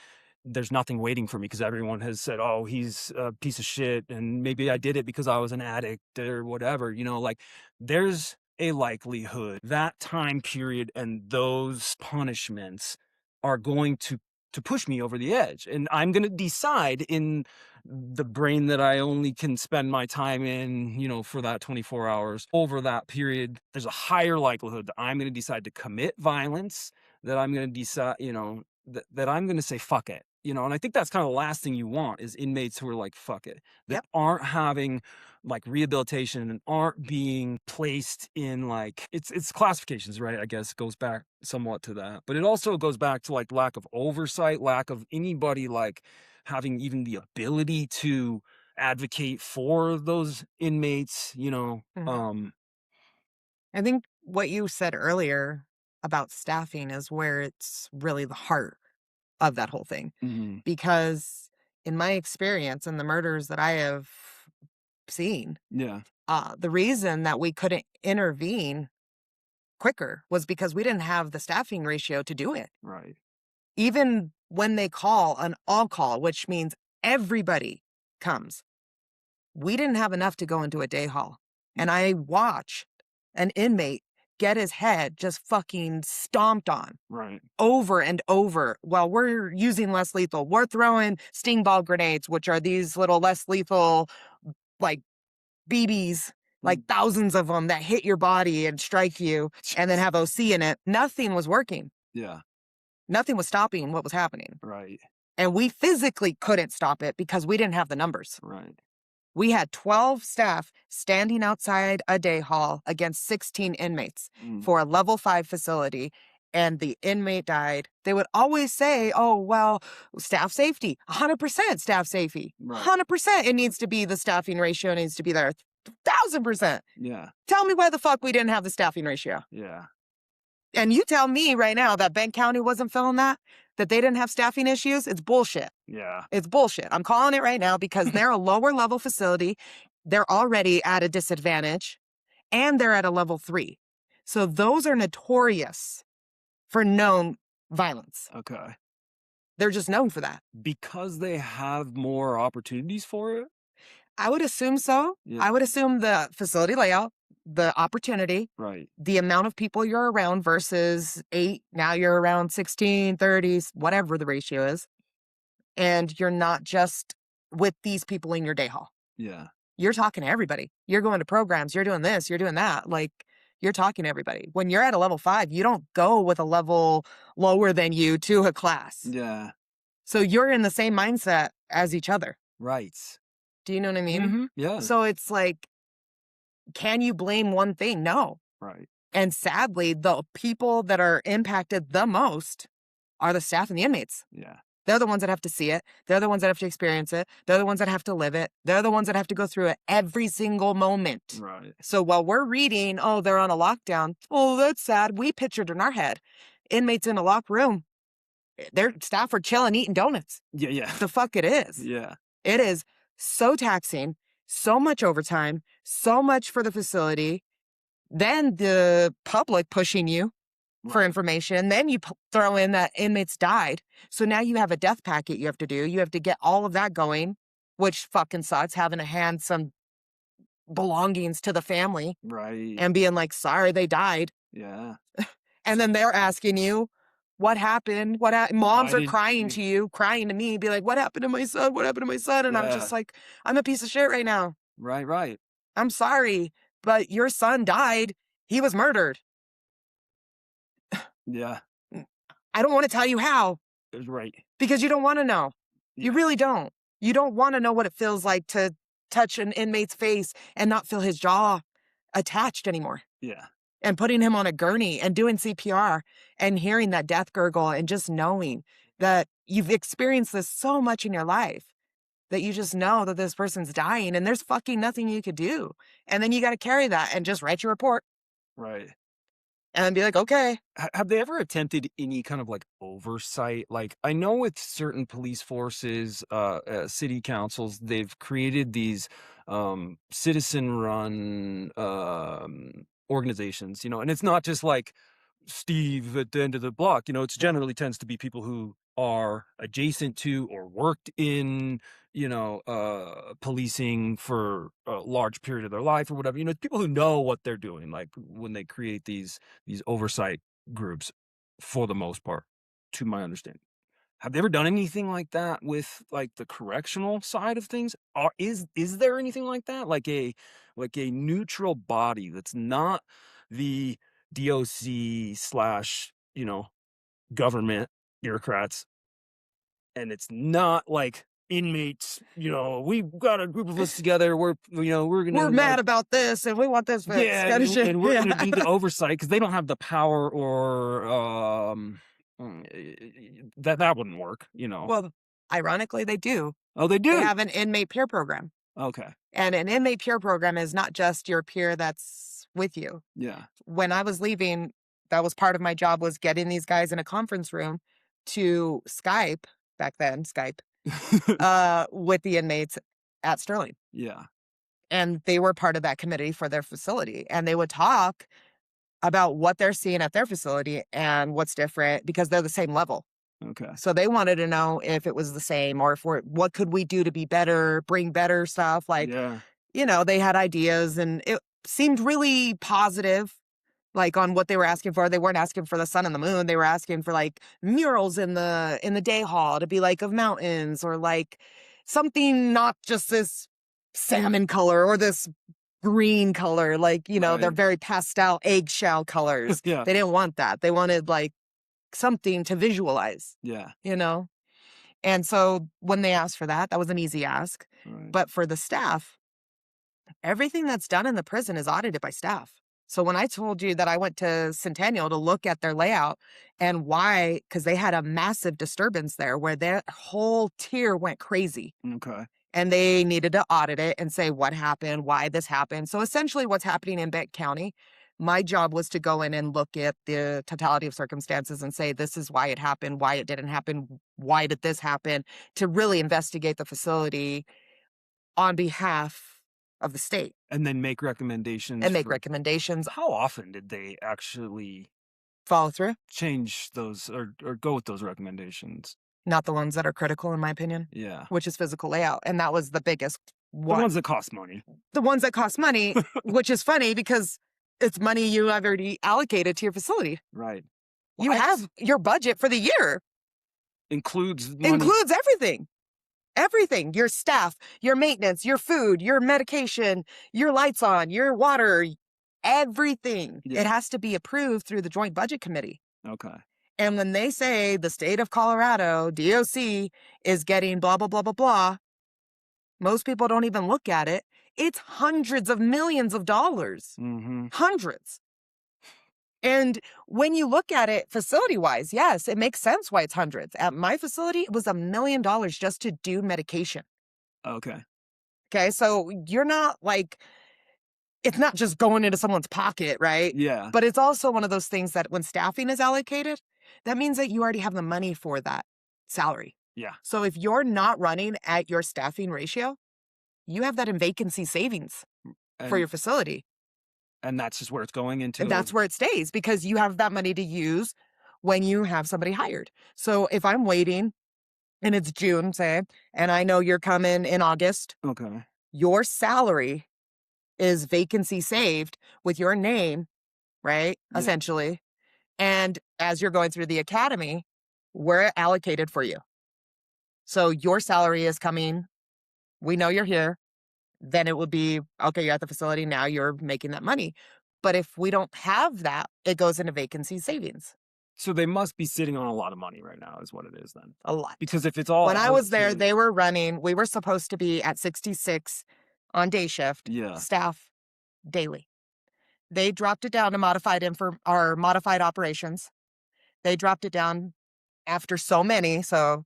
there's nothing waiting for me because everyone has said, oh, he's a piece of shit. And maybe I did it because I was an addict or whatever, like there's a likelihood that time period and those punishments are going to push me over the edge. And I'm going to decide in the brain that I only can spend my time in, for that 24 hours over that period. There's a higher likelihood that I'm going to decide to commit violence, that I'm going to decide, that I'm gonna say, "Fuck it," and I think that's kinda the last thing you want is inmates who are like, "Fuck it," that yep, aren't having, like, rehabilitation and aren't being placed in, like it's classifications, right, I guess, goes back somewhat to that, but it also goes back to, like, lack of oversight, lack of anybody, like, having even the ability to advocate for those inmates, mhm. I think what you said earlier about staffing is where it's really the heart of that whole thing. Mhm. Because in my experience and the murders that I have seen, Yeah, the reason that we couldn't intervene quicker was because we didn't have the staffing ratio to do it. right. Even when they call an all call, which means everybody comes, we didn't have enough to go into a day hall. And I watch an inmate get his head just fucking stomped on Right. over and over while we're using less lethal. We're throwing sting ball grenades, which are these little less lethal, like BBs, like thousands of them that hit your body and strike you and then have OC in it. Nothing was working. Yeah. Nothing was stopping what was happening. Right. And we physically couldn't stop it because we didn't have the numbers. Right. We had 12 staff standing outside a day hall against 16 inmates for a level 5 facility, and the inmate died. They would always say, oh, well, staff safety, 100% staff safety, Right. 100%. It needs to be, the staffing ratio needs to be there, 1,000%. Yeah. Tell me why the fuck we didn't have the staffing ratio. Yeah. And you tell me right now that Benton County wasn't filling that they didn't have staffing issues, it's bullshit. Yeah. It's bullshit. I'm calling it right now because they're a lower level facility. They're already at a disadvantage and they're at a level 3. So those are notorious for known violence. Okay. They're just known for that. Because they have more opportunities for it? I would assume so. Yeah. I would assume the facility layout, the opportunity, Right. the amount of people you're around versus 8. Now you're around 16, 30s, whatever the ratio is. And you're not just with these people in your day hall. Yeah. You're talking to everybody. You're going to programs. You're doing this. You're doing that. Like, you're talking to everybody. When you're at a level 5, you don't go with a level lower than you to a class. Yeah. So you're in the same mindset as each other. Right. Do you know what I mean? Yeah. So it's like, can you blame one thing? No. Right. And sadly, the people that are impacted the most are the staff and the inmates. Yeah. They're the ones that have to see it. They're the ones that have to experience it. They're the ones that have to live it. They're the ones that have to go through it every single moment. Right. So while we're reading, oh, they're on a lockdown. Oh, that's sad. We pictured in our head inmates in a locked room. Their staff are chilling, eating donuts. Yeah. Yeah. The fuck it is. Yeah. It is so taxing, so much overtime, so much for the facility. Then the public pushing you for information. Then you throw in that inmates died. So now you have a death packet you have to do. You have to get all of that going, which fucking sucks, having to hand some belongings to the family Right. and being like, sorry, they died. Yeah. And then they're asking you, what happened? Moms Why are did crying you- to you, crying to me, be like, what happened to my son? What happened to my son? And I'm Yeah. just like, I'm a piece of shit right now. Right. Right. I'm sorry, but your son died. He was murdered. Yeah. I don't want to tell you how Right. because you don't want to know. You Yeah. really don't. You don't want to know what it feels like to touch an inmate's face and not feel his jaw attached anymore. Yeah. And putting him on a gurney and doing CPR and hearing that death gurgle and just knowing that you've experienced this so much in your life that you just know that this person's dying and there's fucking nothing you could do. And then you got to carry that and just write your report Right. and be like, okay. Have they ever attempted any kind of like oversight? Like, I know with certain police forces, city councils, they've created these citizen run organizations, and it's not just like Steve at the end of the block, it's generally tends to be people who are adjacent to or worked in, policing for a large period of their life or whatever. People who know what they're doing, like when they create these oversight groups, for the most part, to my understanding. Have they ever done anything like that with like the correctional side of things? Or is there anything like that? Like a neutral body that's not the DOC slash, government bureaucrats, and it's not like inmates, we've got a group of us together, we're gonna We're mad about this and we want this fixed. yeah, kind of shit. and we're Yeah. gonna do the oversight because they don't have the power or that wouldn't work, Well, ironically, they do. Oh, they They do. have an inmate peer program. Okay. And an inmate peer program is not just your peer that's with you. Yeah. When I was leaving, that was part of my job, was getting these guys in a conference room to Skype, back then, Skype, with the inmates at Sterling. Yeah. And they were part of that committee for their facility. And they would talk about what they're seeing at their facility and what's different because they're the same level. Okay. So they wanted to know if it was the same or what could we do to be better, bring better stuff. Like, Yeah. they had ideas and it seemed really positive. like, on what they were asking for. They weren't asking for the sun and the moon. They were asking for, like, murals in the day hall to be, like, of mountains or, like, something not just this salmon color or this green color, like, they're Right. very pastel eggshell colors. Yeah. They didn't want that. They wanted, like, something to visualize, Yeah. you know? And so when they asked for that, that was an easy ask. Right. But for the staff, everything that's done in the prison is audited by staff. So when I told you that I went to Centennial to look at their layout and why, because they had a massive disturbance there where their whole tier went crazy Okay. and they needed to audit it and say what happened, why this happened. So essentially, what's happening in Benton County, my job was to go in and look at the totality of circumstances and say, this is why it happened, why it didn't happen, why did this happen, to really investigate the facility on behalf of the state And then make recommendations and make for recommendations, how often did they actually follow through. change those or go with those recommendations? Not the ones that are critical, in my opinion, Yeah. which is physical layout. And that was the biggest The one. ones that cost money. The ones that cost money, which is funny because it's money you have already allocated to your facility. Right. You have your budget for the year, Includes money. includes everything. Everything, your staff, your maintenance, your food, your medication, your lights on, your water, everything. Yeah. It has to be approved through the Joint Budget Committee. Okay. And when they say the state of Colorado, DOC, is getting blah, blah, blah, blah, blah, most people don't even look at it. It's hundreds of millions of dollars. Mm-hmm. Hundreds. And when you look at it facility-wise, yes, it makes sense why it's hundreds. At my facility, it was $1 million just to do medication. Okay. Okay, so you're not like, it's not just going into someone's pocket, right? Yeah. But it's also one of those things that when staffing is allocated, that means that you already have the money for that salary. Yeah. So if you're not running at your staffing ratio, you have that in vacancy savings for And, your facility. and that's just where it's going into. And that's where it stays because you have that money to use when you have somebody hired. So if I'm waiting and it's June, say, and I know you're coming in August, Okay. your salary is vacancy saved with your name, right? Yeah. Essentially. And as you're going through the academy, we're allocated for you. So your salary is coming. We know you're here. Then it would be, okay, you're at the facility. Now you're making that money. But if we don't have that, it goes into vacancy savings. So they must be sitting on a lot of money right now, is what it is then. A lot. Because if it's all When I was there, allocated- they were running, we were supposed to be at 66 on day shift, Yeah. staff daily. They dropped it down to modified operations. They dropped it down after so many, so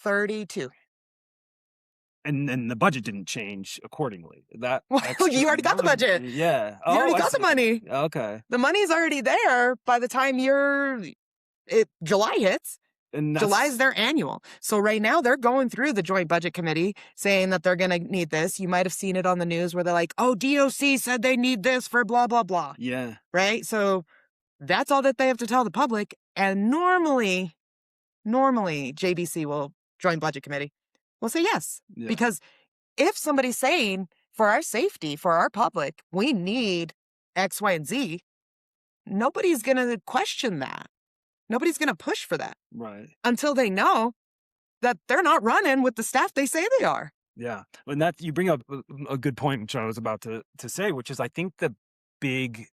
32. And then the budget didn't change accordingly. That Well, extra you already got the money- budget. Yeah. You already I got the see. money. Okay. The money's already there by the time July hits. And July's their annual. So right now they're going through the Joint Budget Committee saying that they're going to need this. You might have seen it on the news where they're like, oh, DOC said they need this for blah, blah, blah. Yeah. Right? So that's all that they have to tell the public. And normally Joint Budget Committee will say yes. Yeah. Because if somebody's saying for our safety, for our public, we need X, Y, and Z, nobody's going to question that. Nobody's going to push for that Right. until they know that they're not running with the staff they say they are. Yeah. And that you bring up a good point, which I was about to say, which is I think the big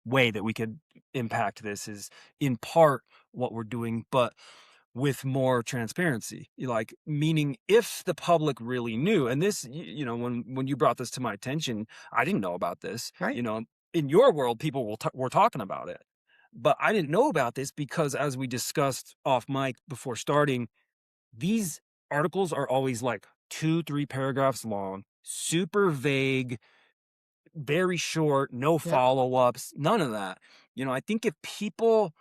way that we could impact this is in part what we're doing, but with more transparency. Like, meaning if the public really knew, and this, when you brought this to my attention, I didn't know about this. Right. In your world, people were talking about it, but I didn't know about this because, as we discussed off mic before starting, these articles are always like 2-3 paragraphs long, super vague, very short, no Yep. follow-ups, none of that. I think if people,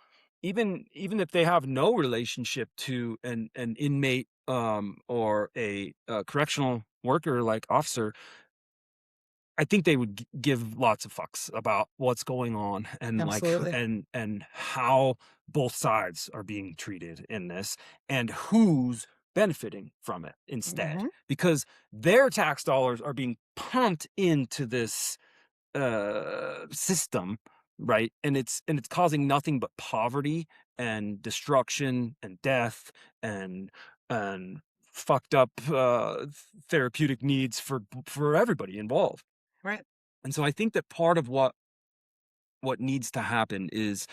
even if they have no relationship to an inmate or a correctional worker like officer, I think they would give lots of fucks about what's going on and Absolutely. and how both sides are being treated in this and who's benefiting from it instead, Mhm. because their tax dollars are being pumped into this system right? And it's causing nothing but poverty and destruction and death and and fucked up therapeutic needs for everybody involved. Right. And so I think that part of what needs to happen is,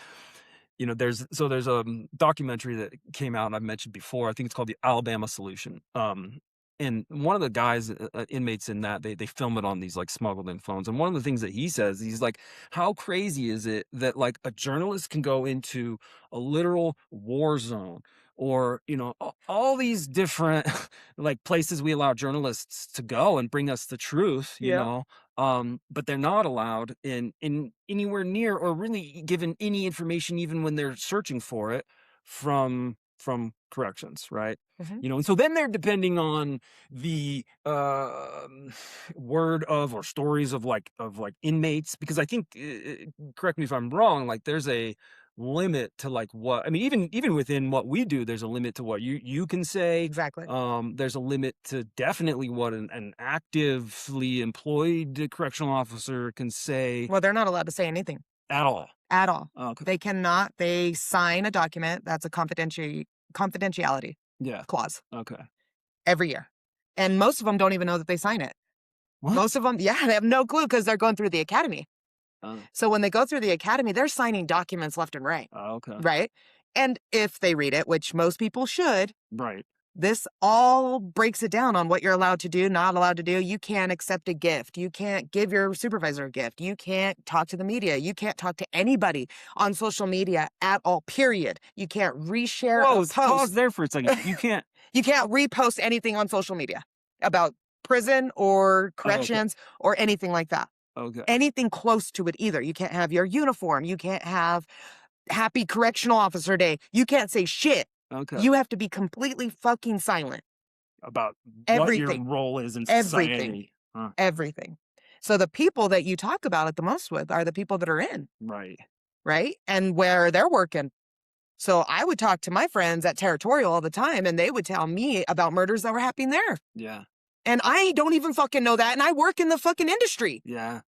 there's a documentary that came out and I've mentioned before. I think it's called the Alabama Solution. And one of the guys, inmates in that, they film it on these like smuggled in phones. And one of the things that he says, he's like, how crazy is it that like a journalist can go into a literal war zone, or all these different like places we allow journalists to go and bring us the truth, Yeah. but they're not allowed in anywhere near or really given any information even when they're searching for it from corrections, right? Hmm. And so then they're depending on the word of or stories of like inmates, because I think, correct me if I'm wrong, like there's a limit to like what, I mean, even within what we do, there's a limit to what you can say. Exactly. There's a limit to definitely what an actively employed correctional officer can say Well, they're not allowed to say anything at all. at all. Okay. They cannot. They sign a document that's a confidentiality Yeah. clause Okay. every year, and most of them don't even know that they sign it. What? Most of them, yeah, they have no clue because they're going through the academy. Oh, So when they go through the academy, they're signing documents left and right, okay. right? And if they read it, which most people should, Right. this all breaks it down on what you're allowed to do, not allowed to do. You can't accept a gift. You can't give your supervisor a gift. You can't talk to the media. You can't talk to anybody on social media at all, period. You can't reshare a Whoa, pause post. there for a second. You can't. You can't repost anything on social media about prison or Oh, okay. corrections or anything like that. Okay. Anything close to it either. You can't have your uniform. You can't have happy correctional officer day. You can't say shit. Okay. You have to be completely fucking silent. About what your Everything. role is in Everything. society. Huh. Everything. So the people that you talk about it the most with are the people that are in, Right. right? And where they're working. So I would talk to my friends at Territorial all the time, and they would tell me about murders that were happening there. Yeah. And I don't even fucking know that. And I work in the fucking industry. Yeah.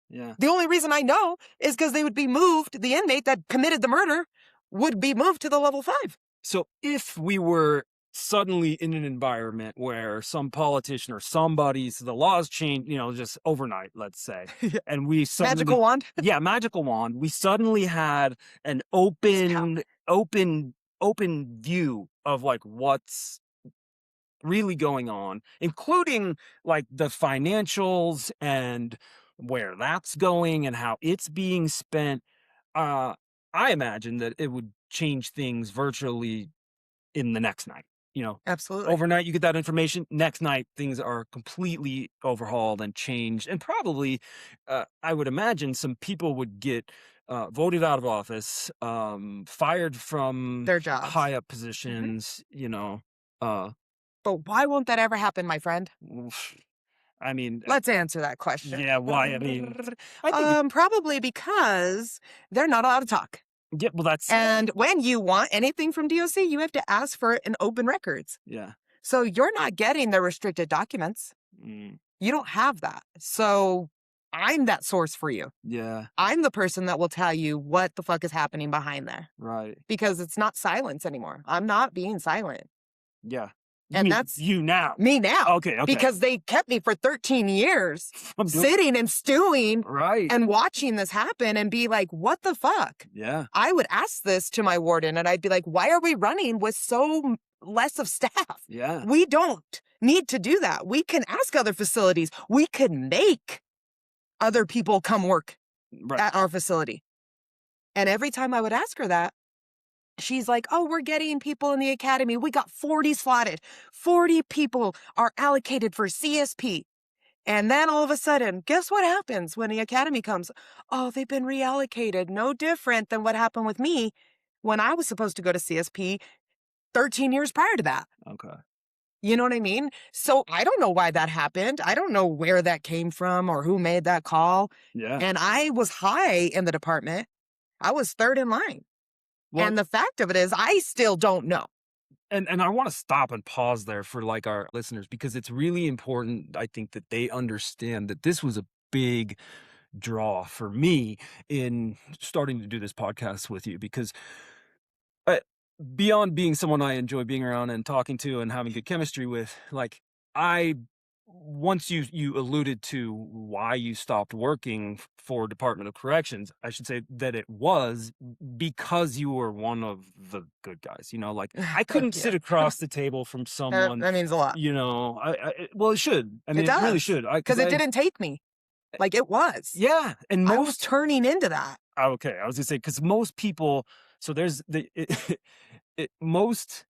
Yeah. The only reason I know is because they would be moved, the inmate that committed the murder would be moved to the level 5. So if we were suddenly in an environment where some politician or somebody's the laws change, just overnight, let's say, Yeah. and we Magical suddenly, wand. yeah, magical wand, we suddenly had an Just pow. open view of like what's really going on, including like the financials and where that's going and how it's being spent. uh I imagine that it would change things virtually in the next night. Absolutely. Overnight you get that information, next night things are completely overhauled and changed, and probably, I would imagine some people would get voted out of office, fired from Their jobs. high up Mhm. positions, uh But why won't that ever happen, my friend? oof, I mean, Let's answer that question. yeah, why? I mean, I think, Probably because they're not allowed to talk. yeah, well, that's, And when you want anything from DOC, you have to ask for it in open records. yeah, So you're not getting the restricted documents. mm, You don't have that. So I'm that source for you. yeah, I'm the person that will tell you what the fuck is happening behind there right, because it's not silence anymore. I'm not being silent. yeah. You And mean that's you now? me now Okay, okay. because they kept me for 13 years I'm doing sitting and stewing right. and watching this happen and be like, what the fuck? Yeah, I would ask this to my warden and I'd be like, why are we running with so less of staff? yeah, We don't need to do that. We can ask other facilities. We could make other people come work right. at our facility. And every time I would ask her that, she's like, oh, we're getting people in the academy. We got 40 slotted. 40 people are allocated for CSP. And then all of a sudden, guess what happens when the academy comes? Oh, they've been reallocated. No different than what happened with me when I was supposed to go to CSP 13 years prior to that. Okay. You know what I mean? So I don't know why that happened. I don't know where that came from or who made that call. Yeah. And I was high in the department. I was third in line. Well, And the fact of it is, I still don't know. and I want to stop and pause there for like our listeners, because it's really important, I think, that they understand that this was a big draw for me in starting to do this podcast with you because I, beyond being someone I enjoy being around and talking to and having good chemistry with, like I once you alluded to why you stopped working for Department of Corrections, I should say that it was because you were one of the good guys. Like I couldn't Yeah. sit across the table from That, someone. that means a lot. Well, it should. I It mean, it really does. should. I because Because it I didn't take me. Like it was. yeah, and I was most turning into that. okay, I was gonna say because most people. So there's most.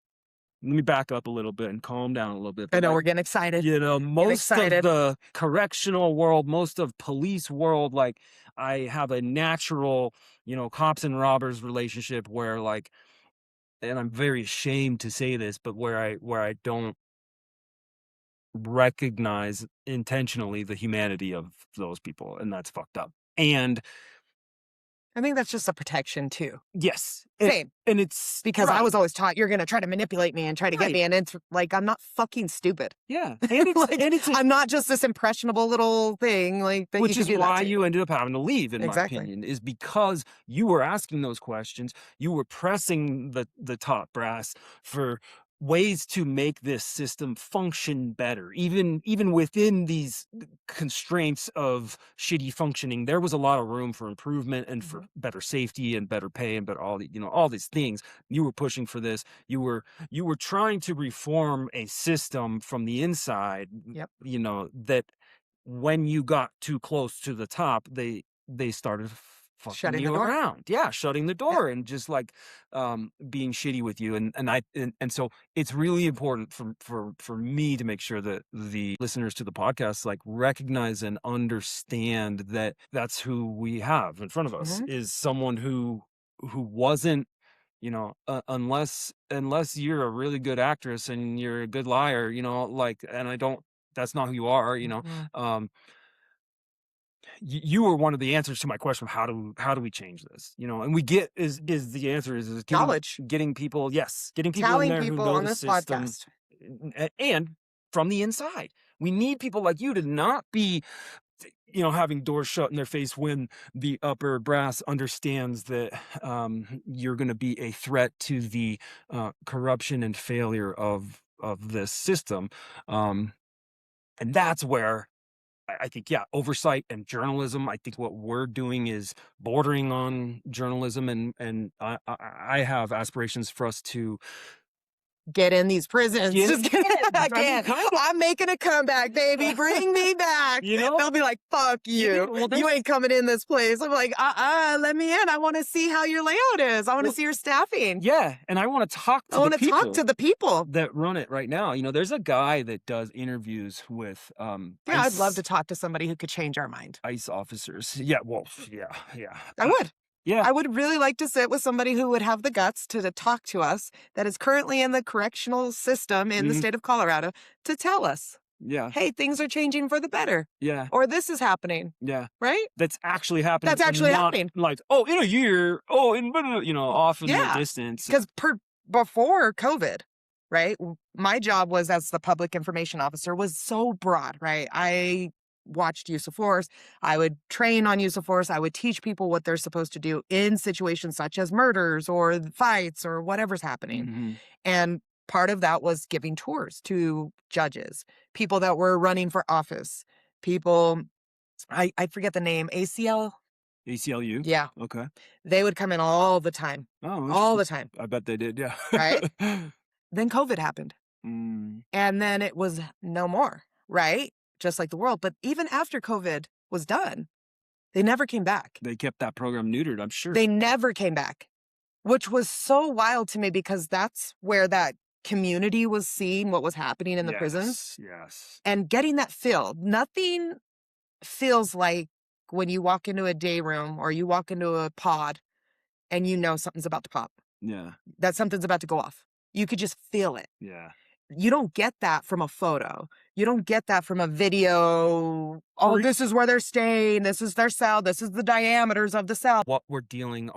Let me back up a little bit and calm down a little bit. I But know like we're getting excited. Getting most of excited. the correctional world, most of police world, like I have a natural, cops and robbers relationship where like, and I'm very ashamed to say this, but where I don't recognize intentionally the humanity of those people, and that's fucked up. And I think that's just a protection too. yes, Same. and it's Because I right, was always taught you're gonna try to manipulate me and try to get right, me, and it's like I'm not fucking stupid. yeah, and it's Like and it's I'm not just this impressionable little thing like that you which can is do that why to. you ended up having to leave, in my Exactly. opinion, is because you were asking those questions. You were pressing the top brass for ways to make this system function better. Even within these constraints of shitty functioning, there was a lot of room for improvement and for Mhm. better safety and better pay and better all these things. You were pushing for this. You were trying to reform a system from the inside, Yep. that when you got too close to the top, they started fucking Shutting the you door. around. Yeah, shutting the Yep. door and just like being shitty with you. And so it's really important for me to make sure that the listeners to the podcast like recognize and understand that that's who we have in front of us Mhm. is someone who wasn't unless you're a really good actress and you're a good liar, like, and I don't, that's not who you are, Mhm. um, you were one of the answers to my question of how do we change this, and we get is the answer is Knowledge. getting people, yes, getting people in Telling there who people know on the this system podcast. and from the inside. We need people like you to not be having doors shut in their face when the upper brass understands that you're going to be a threat to the corruption and failure of this system. Um, and that's where I think, yeah, oversight and journalism. I think what we're doing is bordering on journalism, and I have aspirations for us to Get in these prisons. get. Just kidding. I I mean, can't. kind of, I'm making a comeback, baby. Bring me back. you know. They'll be like, fuck you. Well, You there's ain't coming in this place. I'm like, let me in. I want to see how your layout is. I want to well, see your staffing. yeah, and I want to talk I to the want to talk people to the people. that run it right now. There's a guy that does interviews with Yeah, I'd love to talk to somebody who could change our mind. ICE officers. Yeah, well, yeah, yeah. I would. Yeah, I would really like to sit with somebody who would have the guts to talk to us that is currently in the correctional system in the mhm, state of Colorado to tell us, yeah, hey, things are changing for the better, yeah, or this is happening, yeah. right? That's actually happening That's and actually not happening. like, oh, in a year, oh, in blah, blah, off in the Yeah, distance. because before COVID, right, my job was as the public information officer was so broad, right? I watched use of force. I would train on use of force. I would teach people what they're supposed to do in situations such as murders or fights or whatever's happening. Mhm. And part of that was giving tours to judges, people that were running for office, people, I forget the name, ACL. ACLU? Yeah, Okay. they would come in Oh, all the time, I bet they did, yeah. right? Then COVID happened. Mm, And then it was no more, right? Just like the world. But even after COVID was done, they never came back. they kept that program neutered, I'm sure. They never came back, which was so wild to me because that's where that community was seeing what was happening in the prisons Yes, yes. and getting that feel. Nothing feels like when you walk into a day room or you walk into a pod and you know something's about to pop, Yeah, that something's about to go off. You could just feel it. yeah. You don't get that from a photo. You don't get that from a video. Oh, Or this is where they're staying. This is their cell. This is the diameters of the cell. what we're dealing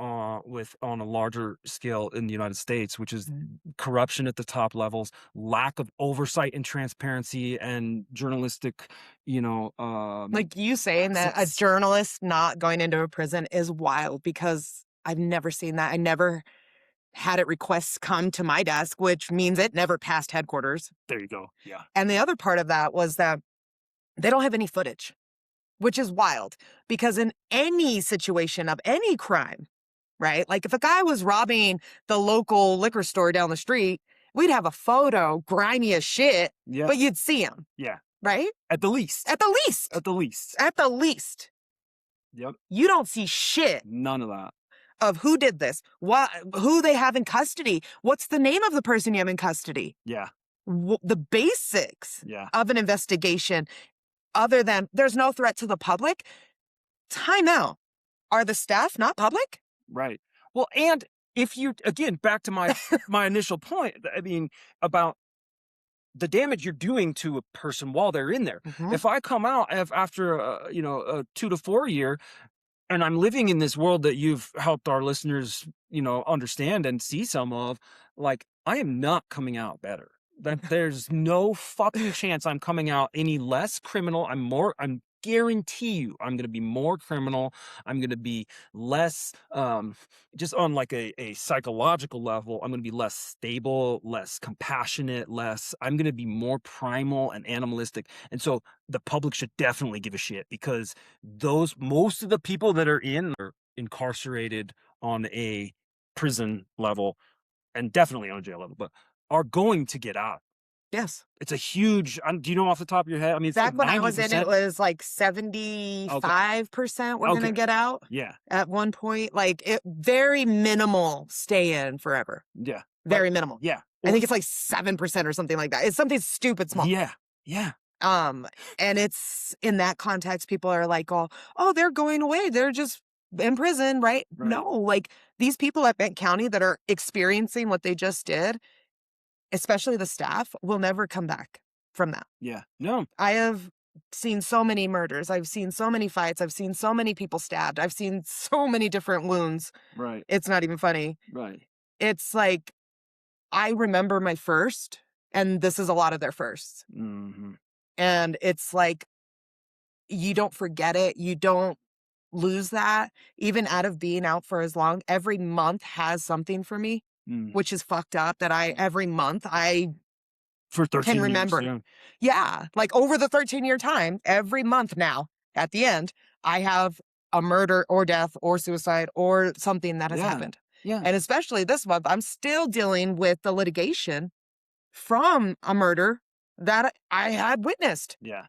with on a larger scale in the United States, which is Mhm. corruption at the top levels, lack of oversight and transparency, and journalistic, you know, Like you saying that a access. journalist not going into a prison is wild because I've never seen that. I never had it requests come to my desk, which means it never passed headquarters. There you go. Yeah. And the other part of that was that they don't have any footage, which is wild because in any situation of any crime, right? Like if a guy was robbing the local liquor store down the street, we'd have a photo, grimy as shit, Yeah. but you'd see him, Yeah. right? At the least. At the least. At the least. At the least. Yep. You don't see shit None of that. of who did this, what, who they have in custody, what's the name of the person you have in custody, Yeah. the basics Yeah. of an investigation, other than there's no threat to the public. Time out. Are the staff not public? Right. Well, and if you again back to my initial point, I mean, about the damage you're doing to a person while they're in there. Mhm. If I come out after a 2 to 4 year, and I'm living in this world that you've helped our listeners, understand and see some of, like, I am not coming out better. That there's no fucking chance I'm coming out any less criminal. I'm guarantee you I'm gonna be more criminal. I'm gonna be less, just on like a psychological level, I'm gonna be less stable, less compassionate, I'm gonna be more primal and animalistic. And so the public should definitely give a shit, because most of the people that are incarcerated on a prison level, and definitely on a jail level, but are going to get out. Yes. It's a huge, do you know off the top of your head? I mean, it's like Back when I was in it, 90%. was like Okay. 75% were gonna Okay. get out Yeah. at one point. Like it very minimal stay in forever. Yeah. But Very minimal. yeah. I Well, think it's like 7% or something like that. It's something stupid small. yeah. Yeah. Um, and it's in that context, people are like, oh, they're going away. They're just in prison, right? Right. No, like these people at Bent County that are experiencing what they just did, especially the staff, will never come back from that. Yeah. No. I have seen so many murders. I've seen so many fights. I've seen so many people stabbed. I've seen so many different wounds. Right. It's not even funny. Right. It's like, I remember my first, and this is a lot of their firsts. Hmm. And it's like, you don't forget it. You don't lose that. Even out of being out for as long, every month has something for me, Mm. which is fucked up that every month I For can 13 years. remember. Yeah. Yeah, like over the 13-year time, every month now, at the end, I have a murder or death or suicide or something that has Yeah. happened. Yeah. And especially this month, I'm still dealing with the litigation from a murder that I had witnessed. Yeah.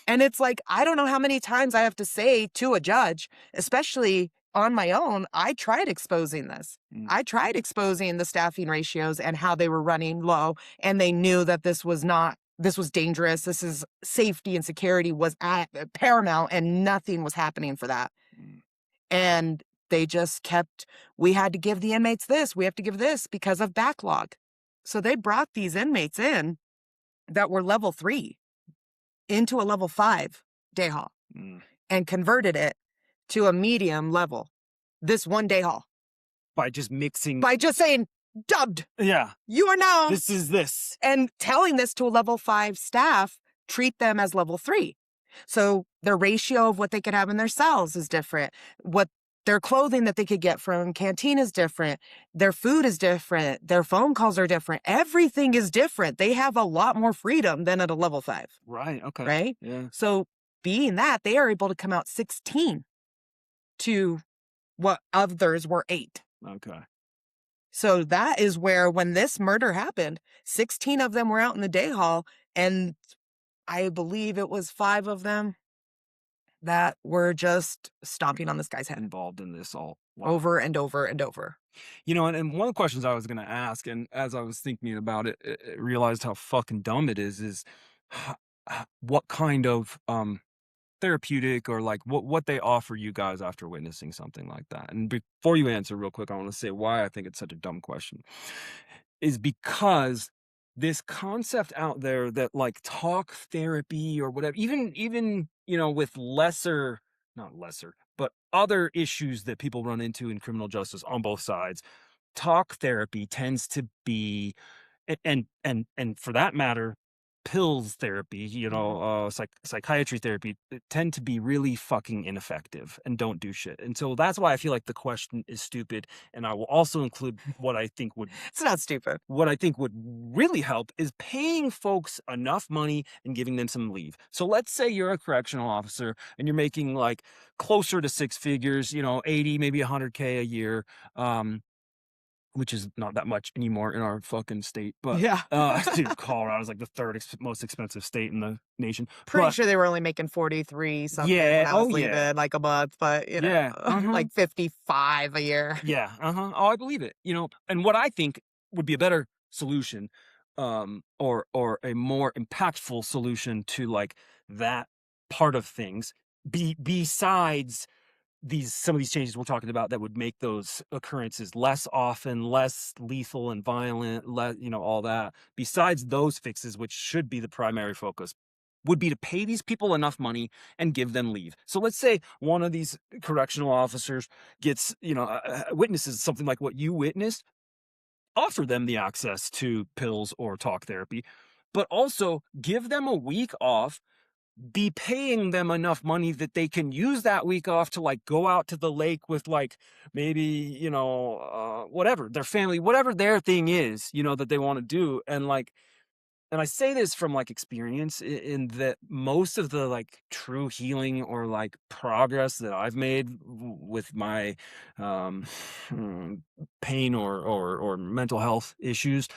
And it's like, I don't know how many times I have to say to a judge, especially on my own, I tried exposing this. Mm. I tried exposing the staffing ratios and how they were running low. And they knew that this was dangerous. This is safety and security was at paramount, and nothing was happening for that. Mm. And they just kept, we had to give the inmates this, we have to give this because of backlog. So they brought these inmates in that were level 3 into a level 5 day hall Mm. and converted it to a medium level, this one day hall, By just mixing. by just saying, dubbed, Yeah. you are now, This is this. and telling this to a level 5 staff, treat them as level 3. So the ratio of what they could have in their cells is different. What their clothing that they could get from canteen is different. Their food is different. Their phone calls are different. Everything is different. They have a lot more freedom than at a level 5, Right. Okay. right? Yeah. So being that, they are able to come out 16 to what others were 8. Okay. So that is where, when this murder happened, 16 of them were out in the day hall, and I believe it was 5 of them that were just stomping on this guy's head Involved in this all. Wow. over and over and over. And one of the questions I was going to ask, and as I was thinking about it, I realized how fucking dumb it is h- what kind of therapeutic, or like what they offer you guys after witnessing something like that. And before you answer real quick, I want to say why I think it's such a dumb question is because this concept out there that like talk therapy or whatever, even you know, with lesser, not lesser, but other issues that people run into in criminal justice on both sides, talk therapy tends to be, and for that matter, pills therapy, you Mhm. know, psychiatry therapy, tend to be really fucking ineffective and don't do shit. And so that's why I feel like the question is stupid. And I will also include It's not stupid. what I think would really help is paying folks enough money and giving them some leave. So let's say you're a correctional officer and you're making like closer to six figures, you know, 80, maybe 100K a year. Which is not that much anymore in our fucking state, but, Yeah. dude, Colorado's like the 3rd most expensive state in the nation, Pretty but sure they were only making 43 something when yeah, I oh, was yeah, leaving, like, a month, but, yeah, uh-huh, like 55 a year. yeah, uh-huh, oh, I believe it, you know, and what I think would be a better solution, or a more impactful solution to, like, that part of things, besides some of these changes we're talking about that would make those occurrences less often, less lethal and violent, you know, all that. Besides those fixes, which should be the primary focus, would be to pay these people enough money and give them leave. So let's say one of these correctional officers gets, you know, witnesses something like what you witnessed, offer them the access to pills or talk therapy, but also give them a week off, be paying them enough money that they can use that week off to like go out to the lake with like maybe, you know, whatever their family, whatever their thing is, you know, that they want to do. And like, and I say this from like experience in that most of the like true healing or like progress that I've made with my um pain or mental health issues,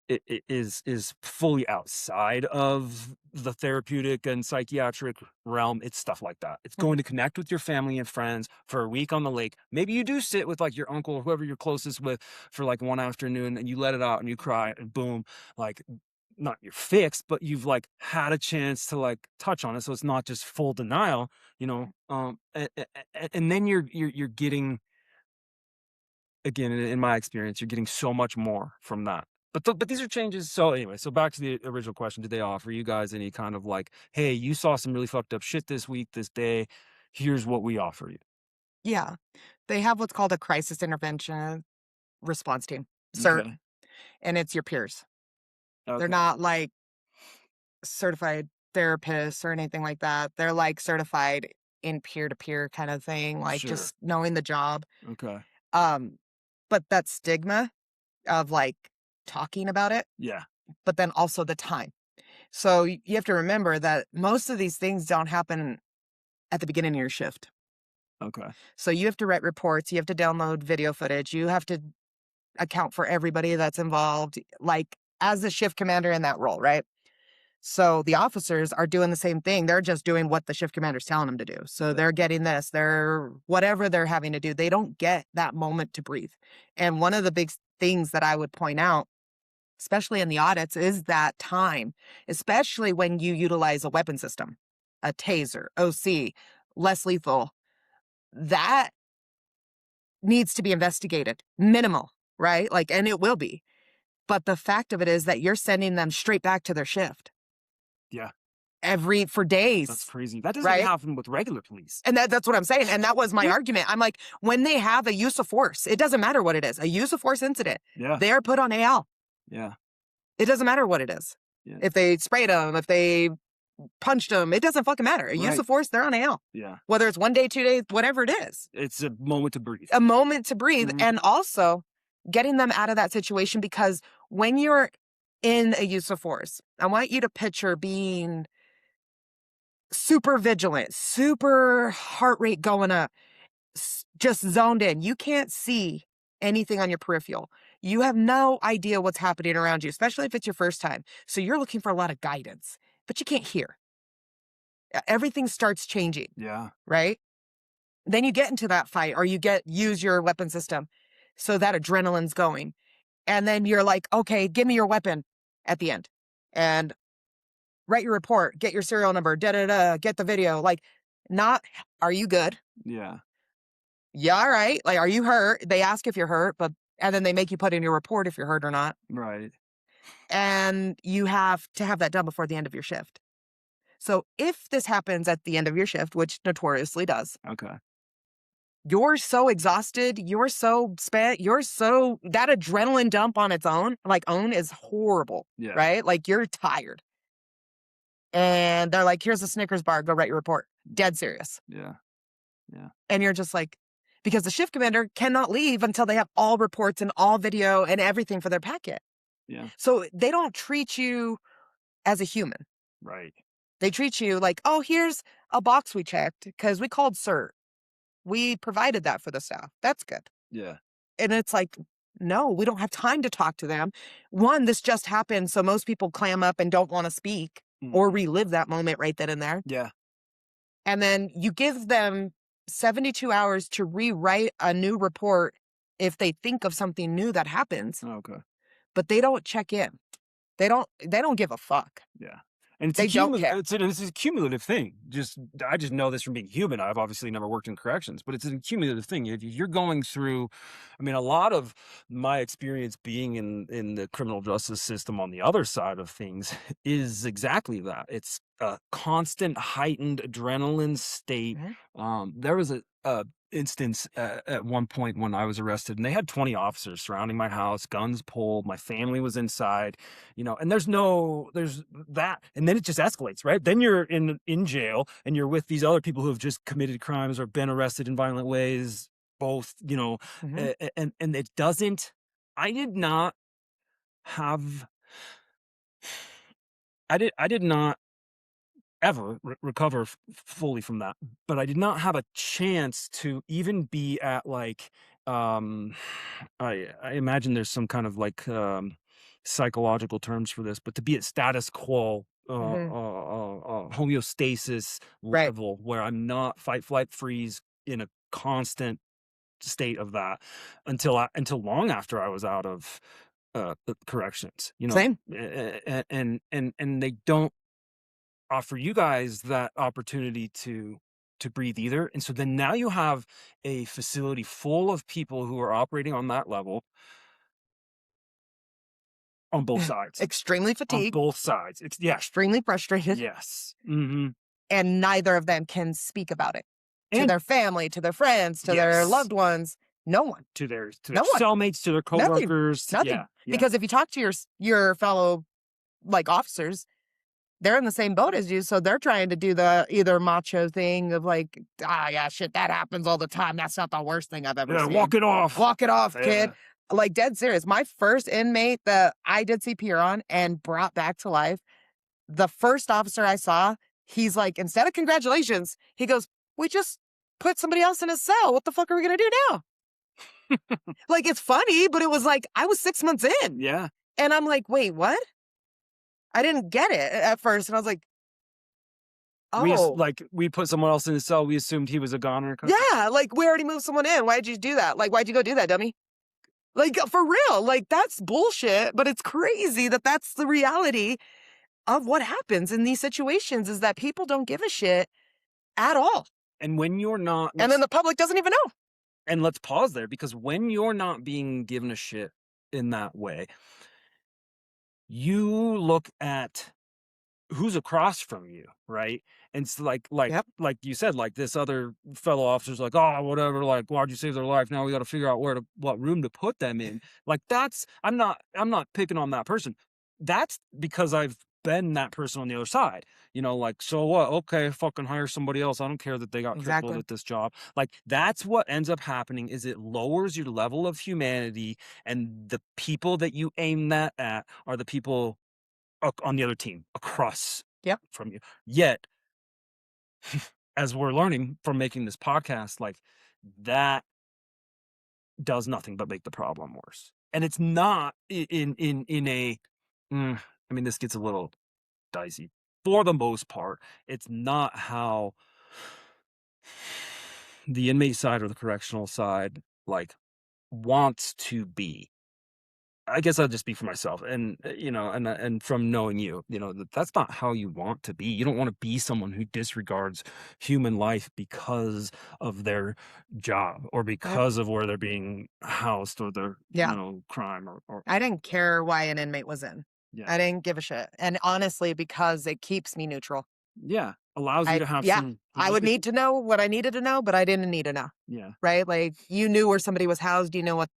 it is fully outside of the therapeutic and psychiatric realm. It's stuff like that. It's going Mhm. to connect with your family and friends for a week on the lake. Maybe you do sit with like your uncle or whoever you're closest with for like one afternoon and you let it out and you cry and boom, like not you're fixed, but you've like had a chance to like touch on it. So it's not just full denial, you know. And then you're getting, again, in my experience, you're getting so much more from that. But these are changes. So anyway, so back to the original question: did they offer you guys any kind of like, hey, you saw some really fucked up shit this week, this day? Here's what we offer you. Yeah. They have what's called a crisis intervention response team, CERT, Okay. and it's your peers. They're Okay. not like certified therapists or anything like that. They're like certified in peer-to-peer kind of thing, like Sure. just knowing the job. Okay. Um, but that stigma of like talking about it, Yeah. but then also the time. So you have to remember that most of these things don't happen at the beginning of your shift. Okay. So you have to write reports, you have to download video footage, you have to account for everybody that's involved, like as the shift commander in that role, right? So the officers are doing the same thing. They're just doing what the shift commander's telling them to do. So Yeah. they're getting this, they're whatever they're having to do. They don't get that moment to breathe. And one of the big things that I would point out, especially in the audits, is that time, especially when you utilize a weapon system, a taser, OC, less lethal. That needs to be investigated, minimal, right? Like, and it will be. But the fact of it is that you're sending them straight back to their shift Yeah. for That's days, crazy. That doesn't even right? happen with regular police. And that's what I'm saying. And that was my argument. I'm like, when they have a use of force, it doesn't matter what it is, a use of force incident, Yeah. they're put on AL. Yeah. It doesn't matter what it is. Yeah. If they sprayed them, if they punched them, it doesn't fucking matter. A use Right. of force, they're on AL. Yeah. Whether it's 1 day, 2 days, whatever it is, It's a moment to breathe. a moment to breathe. Mhm. And also getting them out of that situation, because when you're in a use of force, I want you to picture being super vigilant, super heart rate going up, just zoned in. You can't see anything on your peripheral. You have no idea what's happening around you, especially if it's your first time. So you're looking for a lot of guidance, but you can't hear. Everything starts changing, Yeah. right? Then you get into that fight or use your weapon system. So that adrenaline's going. And then you're like, okay, give me your weapon at the end. And write your report, get your serial number, da da da, get the video. Like, not, are you good? Yeah. Yeah, all right. Like, are you hurt? They ask if you're hurt, and then they make you put in your report if you're hurt or not. Right. and you have to have that done before the end of your shift. So if this happens at the end of your shift, which notoriously does, Okay. you're so exhausted, you're so spent, you're so that adrenaline dump on its own, like own is horrible, Yeah. right? Like you're tired. And they're like, here's a Snickers bar, go write your report. Dead serious. Yeah. Yeah. And you're just like, because the shift commander cannot leave until they have all reports and all video and everything for their packet. Yeah. So they don't treat you as a human. Right. They treat you like, oh, here's a box we checked because we called CERT. We provided that for the staff. That's good. Yeah. And it's like, no, we don't have time to talk to them. One, this just happened. So most people clam up and don't want to speak Mm. or relive that moment right then and there. Yeah. And then you give them 72 hours to rewrite a new report if they think of something new that happens, Okay. but they don't check in. They don't give a fuck. Yeah. And it's a They don't care. it's a cumulative thing. I just know this from being human. I've obviously never worked in corrections, but it's a cumulative thing. If you're going through, I mean, a lot of my experience being in the criminal justice system on the other side of things is exactly that. It's a constant heightened adrenaline state. Mhm. There was a instance at one point when I was arrested, and they had 20 officers surrounding my house, guns pulled, my family was inside, and there's that, and then it just escalates, right? Then you're in jail, and you're with these other people who have just committed crimes or been arrested in violent ways, both, Mhm. and it doesn't. I did not have. I did not ever recover fully from that, but I did not have a chance to even be at like um I imagine there's some kind of like psychological terms for this, but to be at status quo, Mhm. homeostasis Right. level where I'm not fight flight freeze in a constant state of that until long after I was out of corrections, Same. and they don't offer you guys that opportunity to breathe either. And so then now you have a facility full of people who are operating on that level on both sides. Extremely On fatigued, both sides. It's yeah. extremely frustrated, Yes. Hmm. and neither of them can speak about it to And their family, to their friends, to their yes. loved ones. No one. To their No one. cellmates, to their Nothing. coworkers. Yeah. Nothing. Yeah. Because if you talk to your fellow like officers, they're in the same boat as you, so they're trying to do the either macho thing of like, "Ah, yeah, shit, that happens all the time. That's not the worst thing I've ever Yeah. seen. Walk it off. Walk it off, kid." Yeah. Like, dead serious. My first inmate that I did CPR on and brought back to life, the first officer I saw, he's like, instead of congratulations, he goes, "We just put somebody else in a cell. What the fuck are we gonna do now?" Like, it's funny, but it was like, I was 6 months in, Yeah. and I'm like, "Wait, what?" I didn't get it at first, and I was like, "Oh." We put someone else in the cell. We assumed he was a goner. Yeah, like, we already moved someone in. Why'd you do that? Like, why'd you go do that, dummy? Like, for real, like, that's bullshit, but it's crazy that that's the reality of what happens in these situations is that people don't give a shit at all. And when you're not, And then the public doesn't even know. and let's pause there because when you're not being given a shit in that way, you look at who's across from you, right? And it's Yep, like you said, like this other fellow officer's like, oh, whatever, like, why'd you save their life? Now we got to figure out what room to put them in. Like that's I'm not picking on that person. That's because I've been that person on the other side. Like, so what? Okay, fucking hire somebody else. I don't care that they got crippled exactly. at this job. Like that's what ends up happening is it lowers your level of humanity, and the people that you aim that at are the people on the other team across Yep, from you. Yet, as we're learning from making this podcast, like that does nothing but make the problem worse. And it's not in a. I mean, this gets a little dicey. For the most part, it's not how the inmate side or the correctional side like wants to be. I guess I'll just speak for myself, and and from knowing you, that's not how you want to be. You don't want to be someone who disregards human life because of their job or yep, because of where they're being housed or their yeah. crime or I didn't care why an inmate was in. Yeah. I didn't give a shit. And honestly, because it keeps me neutral. Yeah. Allows you to have Yeah, some I would need political. to know what I needed to know, but I didn't need to know, Yeah. right? Like, you knew where somebody was housed, you know what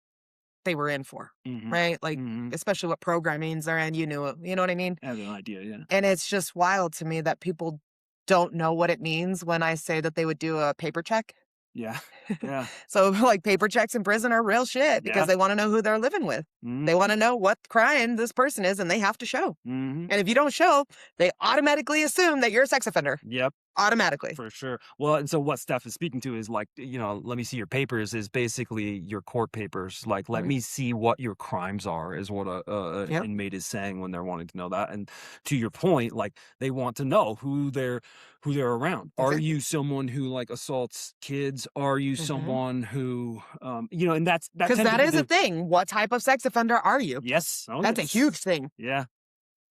they were in for, Mhm. right? Like, Mhm. especially what programmings they're in, you knew it, you know what I mean? I have an idea, yeah. And it's just wild to me that people don't know what it means when I say that they would do a paper check. Yeah. Yeah. So, like, paper checks in prison are real shit because Yeah. they wanna know who they're living with. They Mhm. wanna know what crime this person is, and they have to show. Mhm. And if you don't show, they automatically assume that you're a sex offender. Yep. Automatically. For sure. Well, and so what Steph is speaking to is like, let me see your papers is basically your court papers. Like, let Mhm. me see what your crimes are, is what a Yep. inmate is saying when they're wanting to know that. And to your point, like they want to know who they're around. Are Exactly. you someone who like assaults kids? Are you Mhm. someone who, and that 'Cause tends to that be is a the thing. What type of sex offender are you? yes. Oh That's a yes. huge thing. Yeah.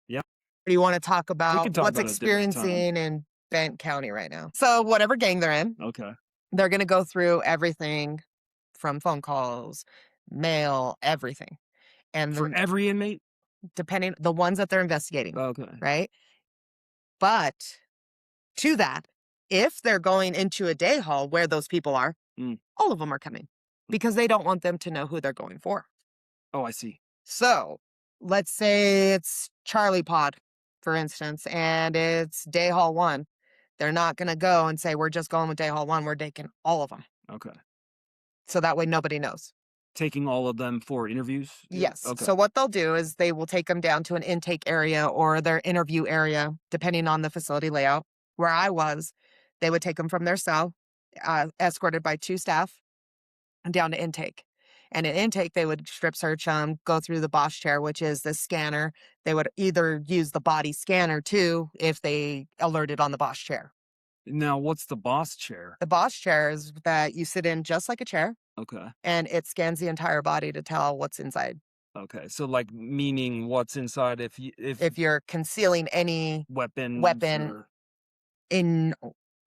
Yeah. Do you wanna talk We about can talk what's about it a different time. experiencing in Bent County right now? So, whatever gang they're in, Okay. they're gonna go through everything from phone calls, mail, everything. And For then every inmate? depending the ones that they're investigating, Okay. right? But to that, if they're going into a day hall where those people are, Mm. all of them are coming because they don't want them to know who they're going for. Oh, I see. So, let's say it's Charlie Pod, for instance, and it's day hall 1. They're not gonna go and say, "We're just going with day hall 1, we're taking all of them." Okay. So that way nobody knows. Taking all of them for interviews? Yeah, Yes. okay, So what they'll do is they will take them down to an intake area or their interview area, depending on the facility layout. Where I was, they would take them from their cell, escorted by 2 staff, and down to intake. And in intake, they would strip search them, go through the Bosch chair, which is the scanner. They would either use the body scanner too if they alerted on the Bosch chair. Now what's the boss chair? The Bosch chair is that you sit in just like a chair, Okay, and it scans the entire body to tell what's inside. okay, so, like, meaning what's inside if If you're concealing any weapons weapon or in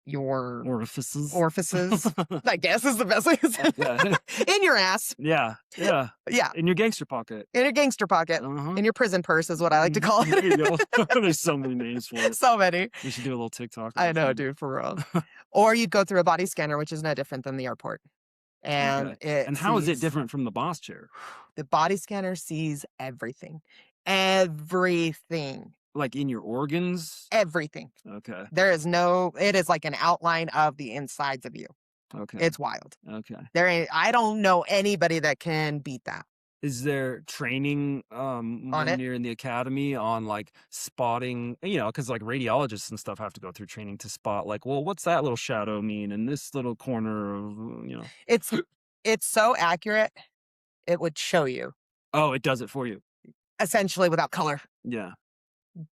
your orifices? orifices, I guess is the best way to say Okay. it. In your ass. Yeah, yeah, Yeah. in your gangster pocket. In your gangster pocket. Uh-huh. In your prison purse is what I like to call There you go. it. There's so many names for it. So many. We should do a little TikTok I or know, something. dude, for real. Or you'd go through a body scanner, which is no different than the airport. And Okay, it and how is it sees different from the boss chair? the body scanner sees everything. Everything. Like, in your organs? Everything. Okay, There is no, it is like an outline of the insides of you. okay, It's wild. okay. There ain't, I don't know anybody that can beat that Is there training, on when it. you're in the academy on, like, spotting because like, radiologists and stuff have to go through training to spot, like, "Well, what's that little shadow mean in this little corner of," It's it's so accurate, it would show you Oh, it does it for you. essentially without color. Yeah.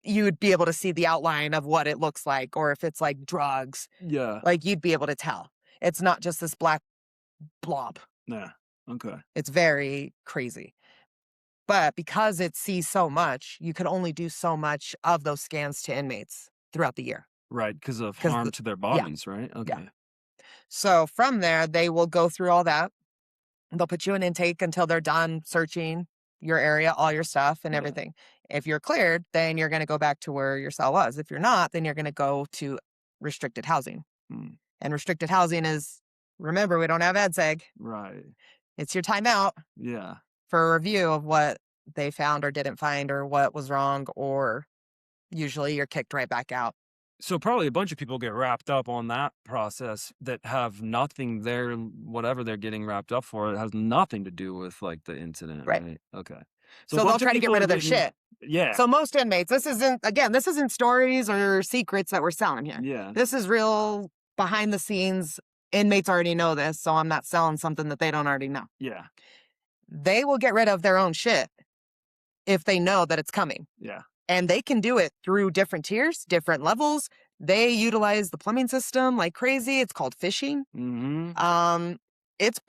You would be able to see the outline of what it looks like, or if it's like drugs, Yeah. like you'd be able to tell. It's not just this black blob. Yeah. Okay. It's very crazy. But because it sees so much, you could only do so much of those scans to inmates throughout the year. Right, because of 'Cause harm to their yeah, bodies, right? yeah. Okay. So from there, they will go through all that. They'll put you in intake until they're done searching your area, all your stuff and Yeah. everything. If you're cleared, then you're gonna go back to where your cell was. If you're not, then you're gonna go to restricted housing. Mm, And restricted housing is, remember, we don't have EDSEG. right. It's your timeout Yeah. for a review of what they found or didn't find or what was wrong, or usually you're kicked right back out. So probably a bunch of people get wrapped up on that process that have nothing there, whatever they're getting wrapped up for, it has nothing to do with, like, the incident, Right. right? Okay. So a So they'll bunch of try to get people rid are of their getting shit. Yeah. So most inmates, this isn't stories or secrets that we're selling here. Yeah. This is real behind the scenes. Inmates already know this, so I'm not selling something that they don't already know. Yeah. They will get rid of their own shit if they know that it's coming. Yeah. And they can do it through different tiers, different levels. They utilize the plumbing system like crazy. It's called fishing. Mhm. It's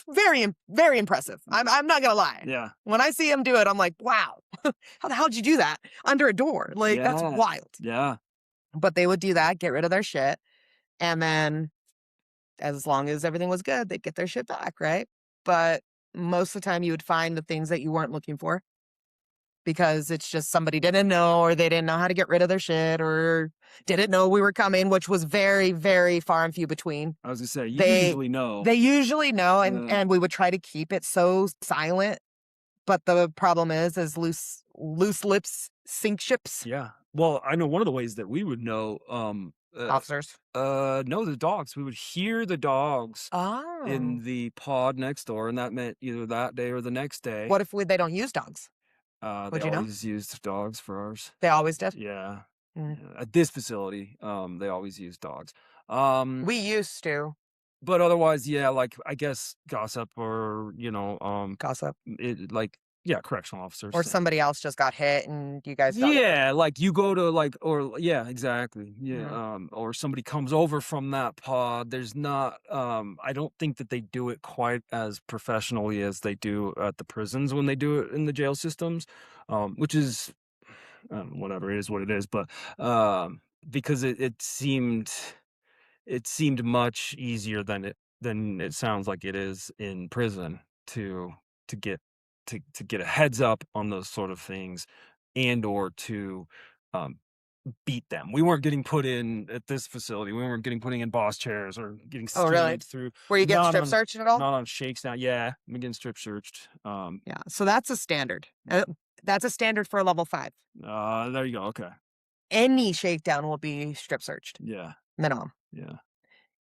very impressive. I'm not gonna lie. Yeah. When I see them do it, I'm like, wow, how the hell did you do that under a door? Like, that's Yeah. wild. Yeah. But they would do that, get rid of their shit, and then as long as everything was good, they'd get their shit back, right? But most of the time, you would find the things that you weren't looking for because it's just somebody didn't know or they didn't know how to get rid of their shit or didn't know we were coming, which was very, very far and few between. I was gonna say, you They usually know. they usually know, and Uh, and we would try to keep it so silent, but the problem is loose lips sink ships. yeah. Well, I know one of the ways that we would know, Officers. no, the dogs. We would hear the dogs Oh. in the pod next door, and that meant either that day or the next day. What if they don't use dogs? They Would you know? always used dogs for ours. They always did? Yeah. Mm. Yeah. At this facility, they always use dogs. Um, We used to but otherwise, yeah, like I guess gossip or gossip, yeah, correctional officers. or somebody else just got hit and you guys dealt with it. Yeah, like you go to like or yeah, exactly. Yeah, Mhm. or somebody comes over from that pod. There's not I don't think that they do it quite as professionally as they do at the prisons when they do it in the jail systems. Which is whatever, it is what it is, but because it seemed much easier than it sounds like it is in prison to to get to get a heads up on those sort of things and or to um, beat them. We weren't getting put in at this facility. We weren't getting putting in boss chairs or getting Oh, really? scanned through. Were you getting Not strip on searched at all? not on shakes now. Yeah, we getting strip searched. Yeah, so that's a standard. That's a standard for a level 5. There you go. Okay. Any shakedown will be strip searched, Yeah. minimum. Yeah.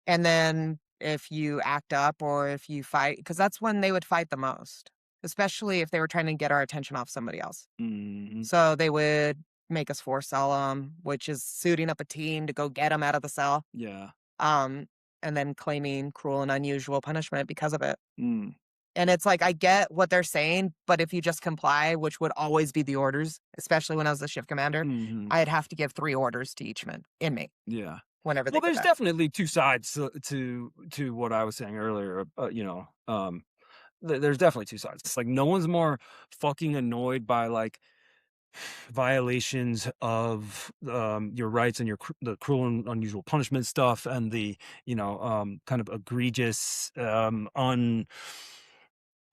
And then if you act up or if you fight, because that's when they would fight the most, especially if they were trying to get our attention off somebody else. Hmm. So they would make us force sell them, which is suiting up a team to go get them out of the cell, Yeah. um, and then claiming cruel and unusual punishment because of it. Mm. And it's like, I get what they're saying, but if you just comply, which would always be the orders, especially when I was the shift commander, Hmm. I'd have to give 3 orders to each inmate Yeah. whenever they Well, did there's that. definitely 2 sides to what I was saying earlier, there's definitely 2 sides. It's like no one's more fucking annoyed by, like, violations of, your rights and the cruel and unusual punishment stuff and the, kind of egregious,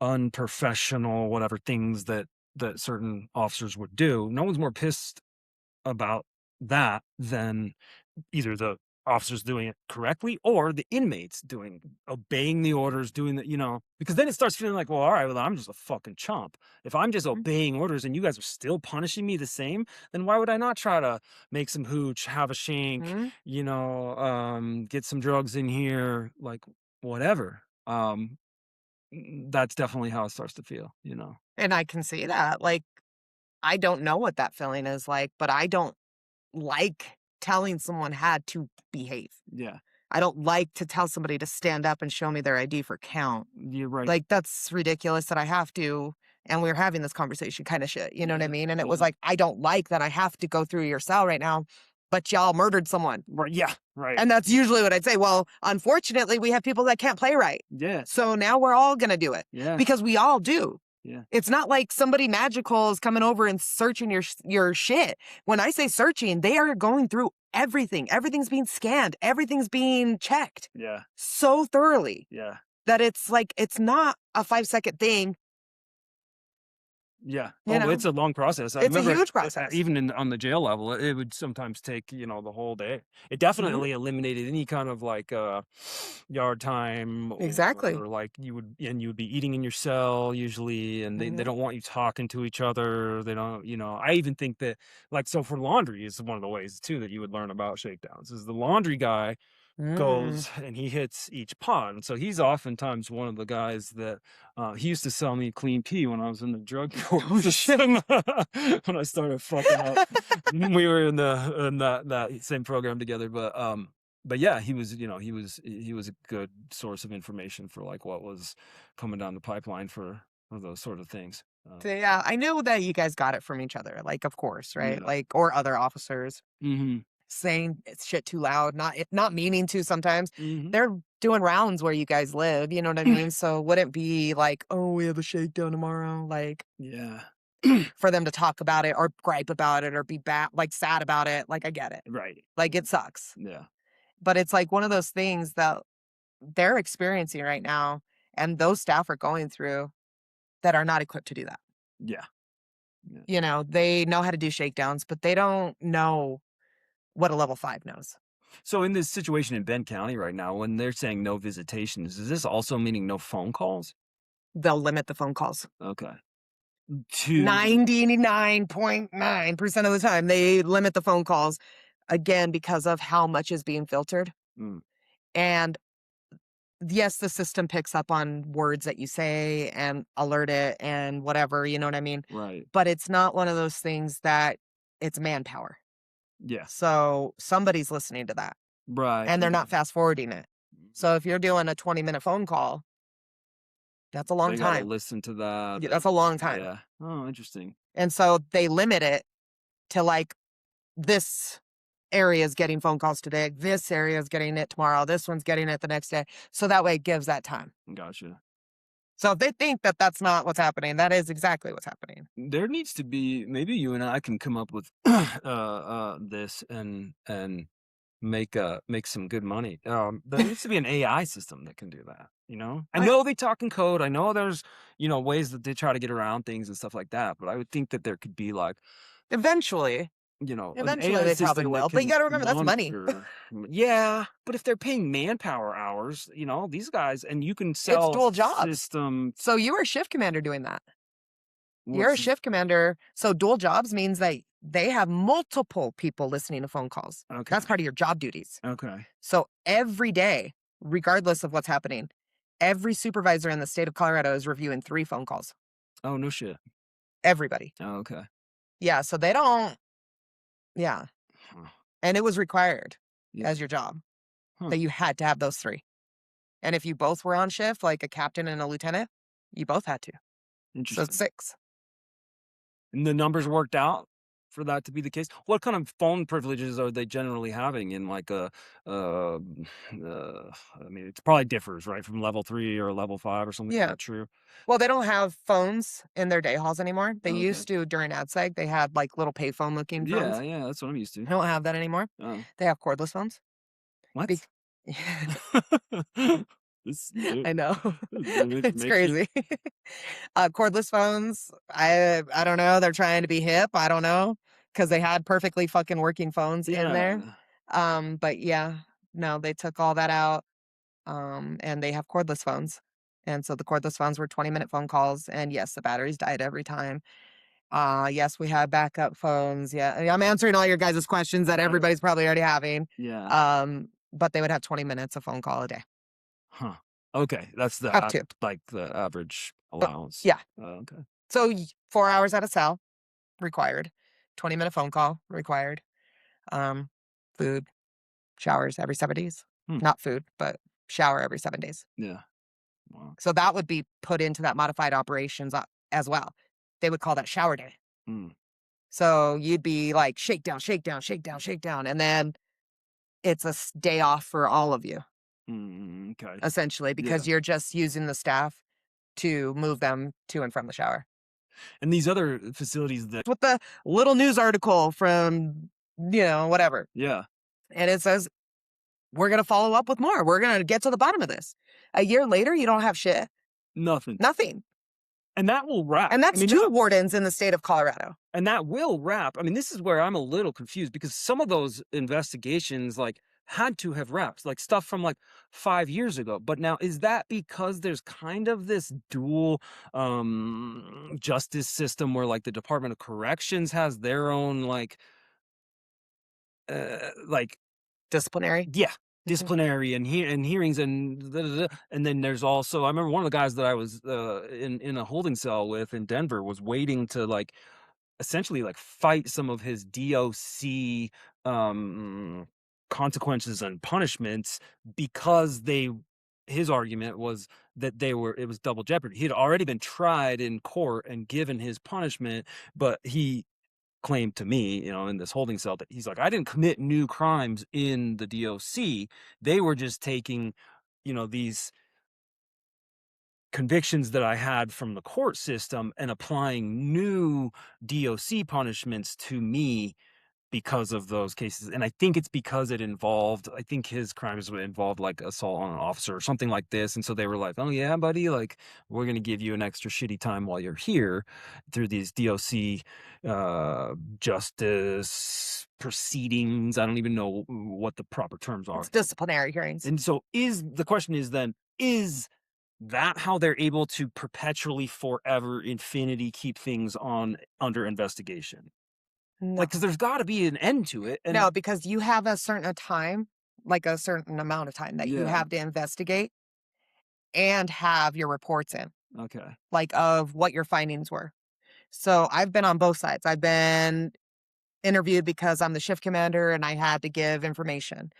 unprofessional, whatever things that certain officers would do. No one's more pissed about that than either the officers doing it correctly or the inmates obeying the orders, doing because then it starts feeling like, well, all right, well, I'm just a fucking chump. If I'm just Mhm. obeying orders and you guys are still punishing me the same, then why would I not try to make some hooch, have a shank, Mhm. get some drugs in here, like whatever. That's definitely how it starts to feel. And I can see that. Like, I don't know what that feeling is like, but I don't like telling someone how to behave. Yeah, I don't like to tell somebody to stand up and show me their ID for count. you're right. Like, that's ridiculous that I have to. And we were having this conversation kind of shit. You know what I Yeah, mean? And it was yeah. like, I don't like that I have to go through your cell right now, but y'all murdered someone. Right, yeah, right. And that's usually what I'd say. Well, unfortunately, we have people that can't play right. Yeah, So now we're all going to do it yeah, because we all do. yeah, It's not like somebody magical is coming over and searching your shit. When I say searching, they are going through everything. Everything's being scanned. Everything's being checked yeah, so thoroughly yeah. that it's like it's not a 5-second thing, Yeah. you Oh, it's know? a long process. I It's a remember, huge process. even on the jail level, it would sometimes take, the whole day. It Mhm. definitely eliminated any kind of like yard time Exactly. or like you would be eating in your cell usually, and they Mhm. don't want you talking to each other. They don't, I even think that like so for laundry is one of the ways too that you would learn about shakedowns is the laundry guy Mm. goes and he hits each pond. So he's oftentimes one of the guys that he used to sell me clean pee when I was in the drug court Oh, shit. system when I started fucking up. We were in that same program together, but yeah, he was a good source of information for like what was coming down the pipeline for those sort of things. So, yeah, I know that you guys got it from each other, like, of course, right? Yeah. Like, or other officers Hmm. saying it's shit too loud, not meaning to sometimes. Hmm. They're doing rounds where you guys live, you know what I mean? So wouldn't be like, "Oh, we have a shakedown tomorrow," like, Yeah. for them to talk about it or gripe about it or be bad like, sad about it, like, I get it. Right. Like, it sucks. Yeah. But it's like one of those things that they're experiencing right now, and those staff are going through that are not equipped to do that. Yeah. Yeah. They know how to do shakedowns, but they don't know what a level 5 knows. So in this situation in Ben County right now, when they're saying no visitations, is this also meaning no phone calls? They'll limit the phone calls. Okay. To 99.9% of the time, they limit the phone calls, again, because of how much is being filtered. mm, And yes, the system picks up on words that you say and alert it and whatever, you know what I mean? right. But it's not one of those things that it's manpower. Yeah. So somebody's listening to that Right. and they're And not fast forwarding it. So if you're doing a 20-minute phone call, that's a long they gotta time. listen to that. Yeah, that's a long time. Yeah. Oh, interesting. And so they limit it to like this area is getting phone calls today. This area is getting it tomorrow. This one's getting it the next day. So that way it gives that time. Gotcha. So if they think that that's not what's happening, that is exactly what's happening. There needs to be, maybe you and I can come up with this and make some good money. There needs to be an AI system that can do that, you know? I I know they talk in code. I know there's, ways that they try to get around things and stuff like that, but I would think that there could be like, eventually, an eventually AI they probably system that will. But you can got to remember that's money. monitor. Yeah, but if they're paying manpower hours, these guys, and you can It's sell dual jobs. system. So you were a shift commander doing that. You're a What's shift commander. So dual jobs means that they have multiple people listening to phone calls. okay, That's part of your job duties. okay. So every day, regardless of what's happening, every supervisor in the state of Colorado is reviewing 3 phone calls. Oh, no shit. Everybody. Oh, okay. Yeah. So they don't, yeah. Huh. And it was required Yeah. as your job Huh. that you had to have those 3. And if you both were on shift, like a captain and a lieutenant, you both had to. So it's Interesting. 6. And the numbers worked out for that to be the case? What kind of phone privileges are they generally having in like uh, I mean, it probably differs, right, from level 3 or level 5 or something. Is Yeah. that true? Well, they don't have phones in their day halls anymore. They Okay. used to during AdSeg. They had like little payphone looking Yeah, phones. yeah, that's what I'm used to. They don't have that anymore. Oh. They have cordless phones. What? Bec- This new I know. this is new It's information. crazy. Cordless phones, I don't know, they're trying to be hip, I don't know, because they had perfectly fucking working phones in there. Yeah. But yeah, no, they took all that out, and they have cordless phones. And so the cordless phones were 20-minute phone calls, and yes, the batteries died every time. Yes, we had backup phones, yeah, I'm answering all your guys' questions that Right. everybody's probably already having. Yeah. But they would have 20 minutes of phone call a day. Huh. Okay, that's Up to. like the average Uh, allowance. yeah. Okay. So 4 hours at a cell required. 20-minute phone call required. Um, food, showers every 7 days. Hmm. Not food, but shower every 7 days. Yeah. Wow. So that would be put into that modified operations as well. They would call that shower day. Mm. So you'd be like shakedown, shakedown, shakedown, shakedown, and then it's a day off for all of you, Okay. essentially, Yeah. because you're just using the staff to move them to and from the shower. And these other facilities that With the little news article from, whatever. yeah, And it says, we're going to follow up with more. We're going to get to the bottom of this. A year later, you don't have shit. nothing. Nothing. And that will wrap. And I that's mean, 2 wardens in the state of Colorado. and that will wrap. I mean, this is where I'm a little confused because some of those investigations, like, had to have wrapped, like stuff from like 5 years ago. But now, is that because there's kind of this dual justice system where like the Department of Corrections has their own like Disciplinary. yeah, Mhm. disciplinary and hearings and da, da, da. And then there's also I remember one of the guys that I was in a holding cell with in Denver was waiting to like essentially like fight some of his DOC consequences and punishments because his argument was that it was double jeopardy. He had already been tried in court and given his punishment, but he claimed to me, in this holding cell that he's like, I didn't commit new crimes in the DOC. They were just taking, these convictions that I had from the court system and applying new DOC punishments to me because of those cases. And I think it's because I think his crimes would involve like assault on an officer or something like this. And so they were like, oh, yeah, buddy, like we're going to give you an extra shitty time while you're here through these DOC justice proceedings. I don't even know what the proper terms are. It's disciplinary hearings. And so the question is then, is that how they're able to perpetually, forever, infinity keep things under investigation? No. Like, because there's got to be an end to it. And No, because you have a certain time, like a certain amount of time that you yeah, have to investigate and have your reports in, okay, like of what your findings were. So I've been on both sides. I've been interviewed because I'm the shift commander and I had to give information.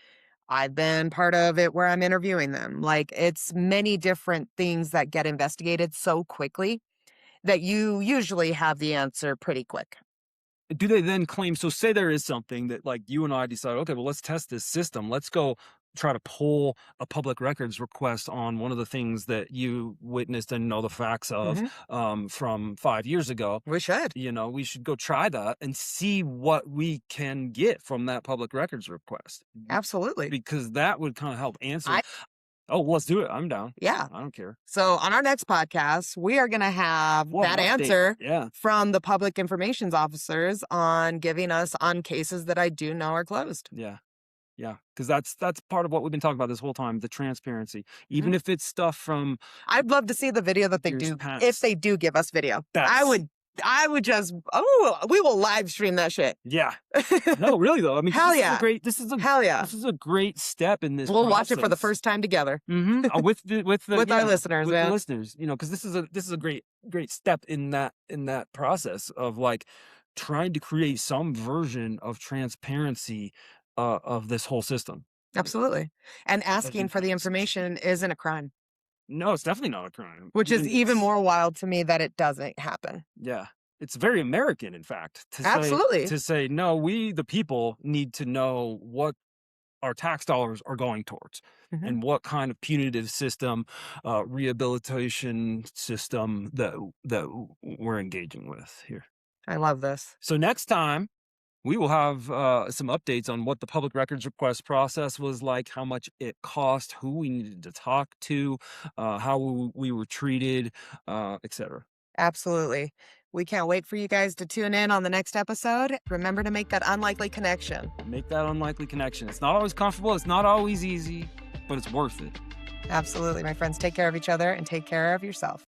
I've been part of it where I'm interviewing them. Like it's many different things that get investigated so quickly that you usually have the answer pretty quick. do they then claim, so say there is something that like you and I decide, okay, well, let's test this system. Let's go try to pull a public records request on one of the things that you witnessed and know the facts of from 5 years ago. We should. We should go try that and see what we can get from that public records request, Absolutely. because that would kind of help answer. I Oh, let's do it. I'm down. Yeah. I don't care. So on our next podcast, we are going to have Well, that update. answer Yeah. from the public information officers on giving us on cases that I do know are closed. Yeah. Yeah. Because that's part of what we've been talking about this whole time, the transparency. Even if it's stuff from I'd love to see the video that they years do, past. if they do give us video. That's I would just, we will live stream that shit. yeah. No, really though. I mean, Hell this yeah. is a great this is a Hell yeah. this is a great step in this We'll watch it for the process. first time together. With the With our yeah, listeners, with man. the listeners, because this is a great step in that process of like trying to create some version of transparency of this whole system. Absolutely. And As asking in for the information isn't a crime, No, it's definitely not a crime. which is even It's more wild to me that it doesn't happen. Yeah. It's very American, in fact, Absolutely. to say, no, we, the people, need to know what our tax dollars are going towards Mhm. and what kind of punitive system, rehabilitation system that we're engaging with here. I love this. So next time, we will have some updates on what the public records request process was like, how much it cost, who we needed to talk to, how we were treated, etc. Absolutely. We can't wait for you guys to tune in on the next episode. Remember to make that unlikely connection. Make that unlikely connection. It's not always comfortable. It's not always easy, but it's worth it. Absolutely, my friends. Take care of each other and take care of yourself.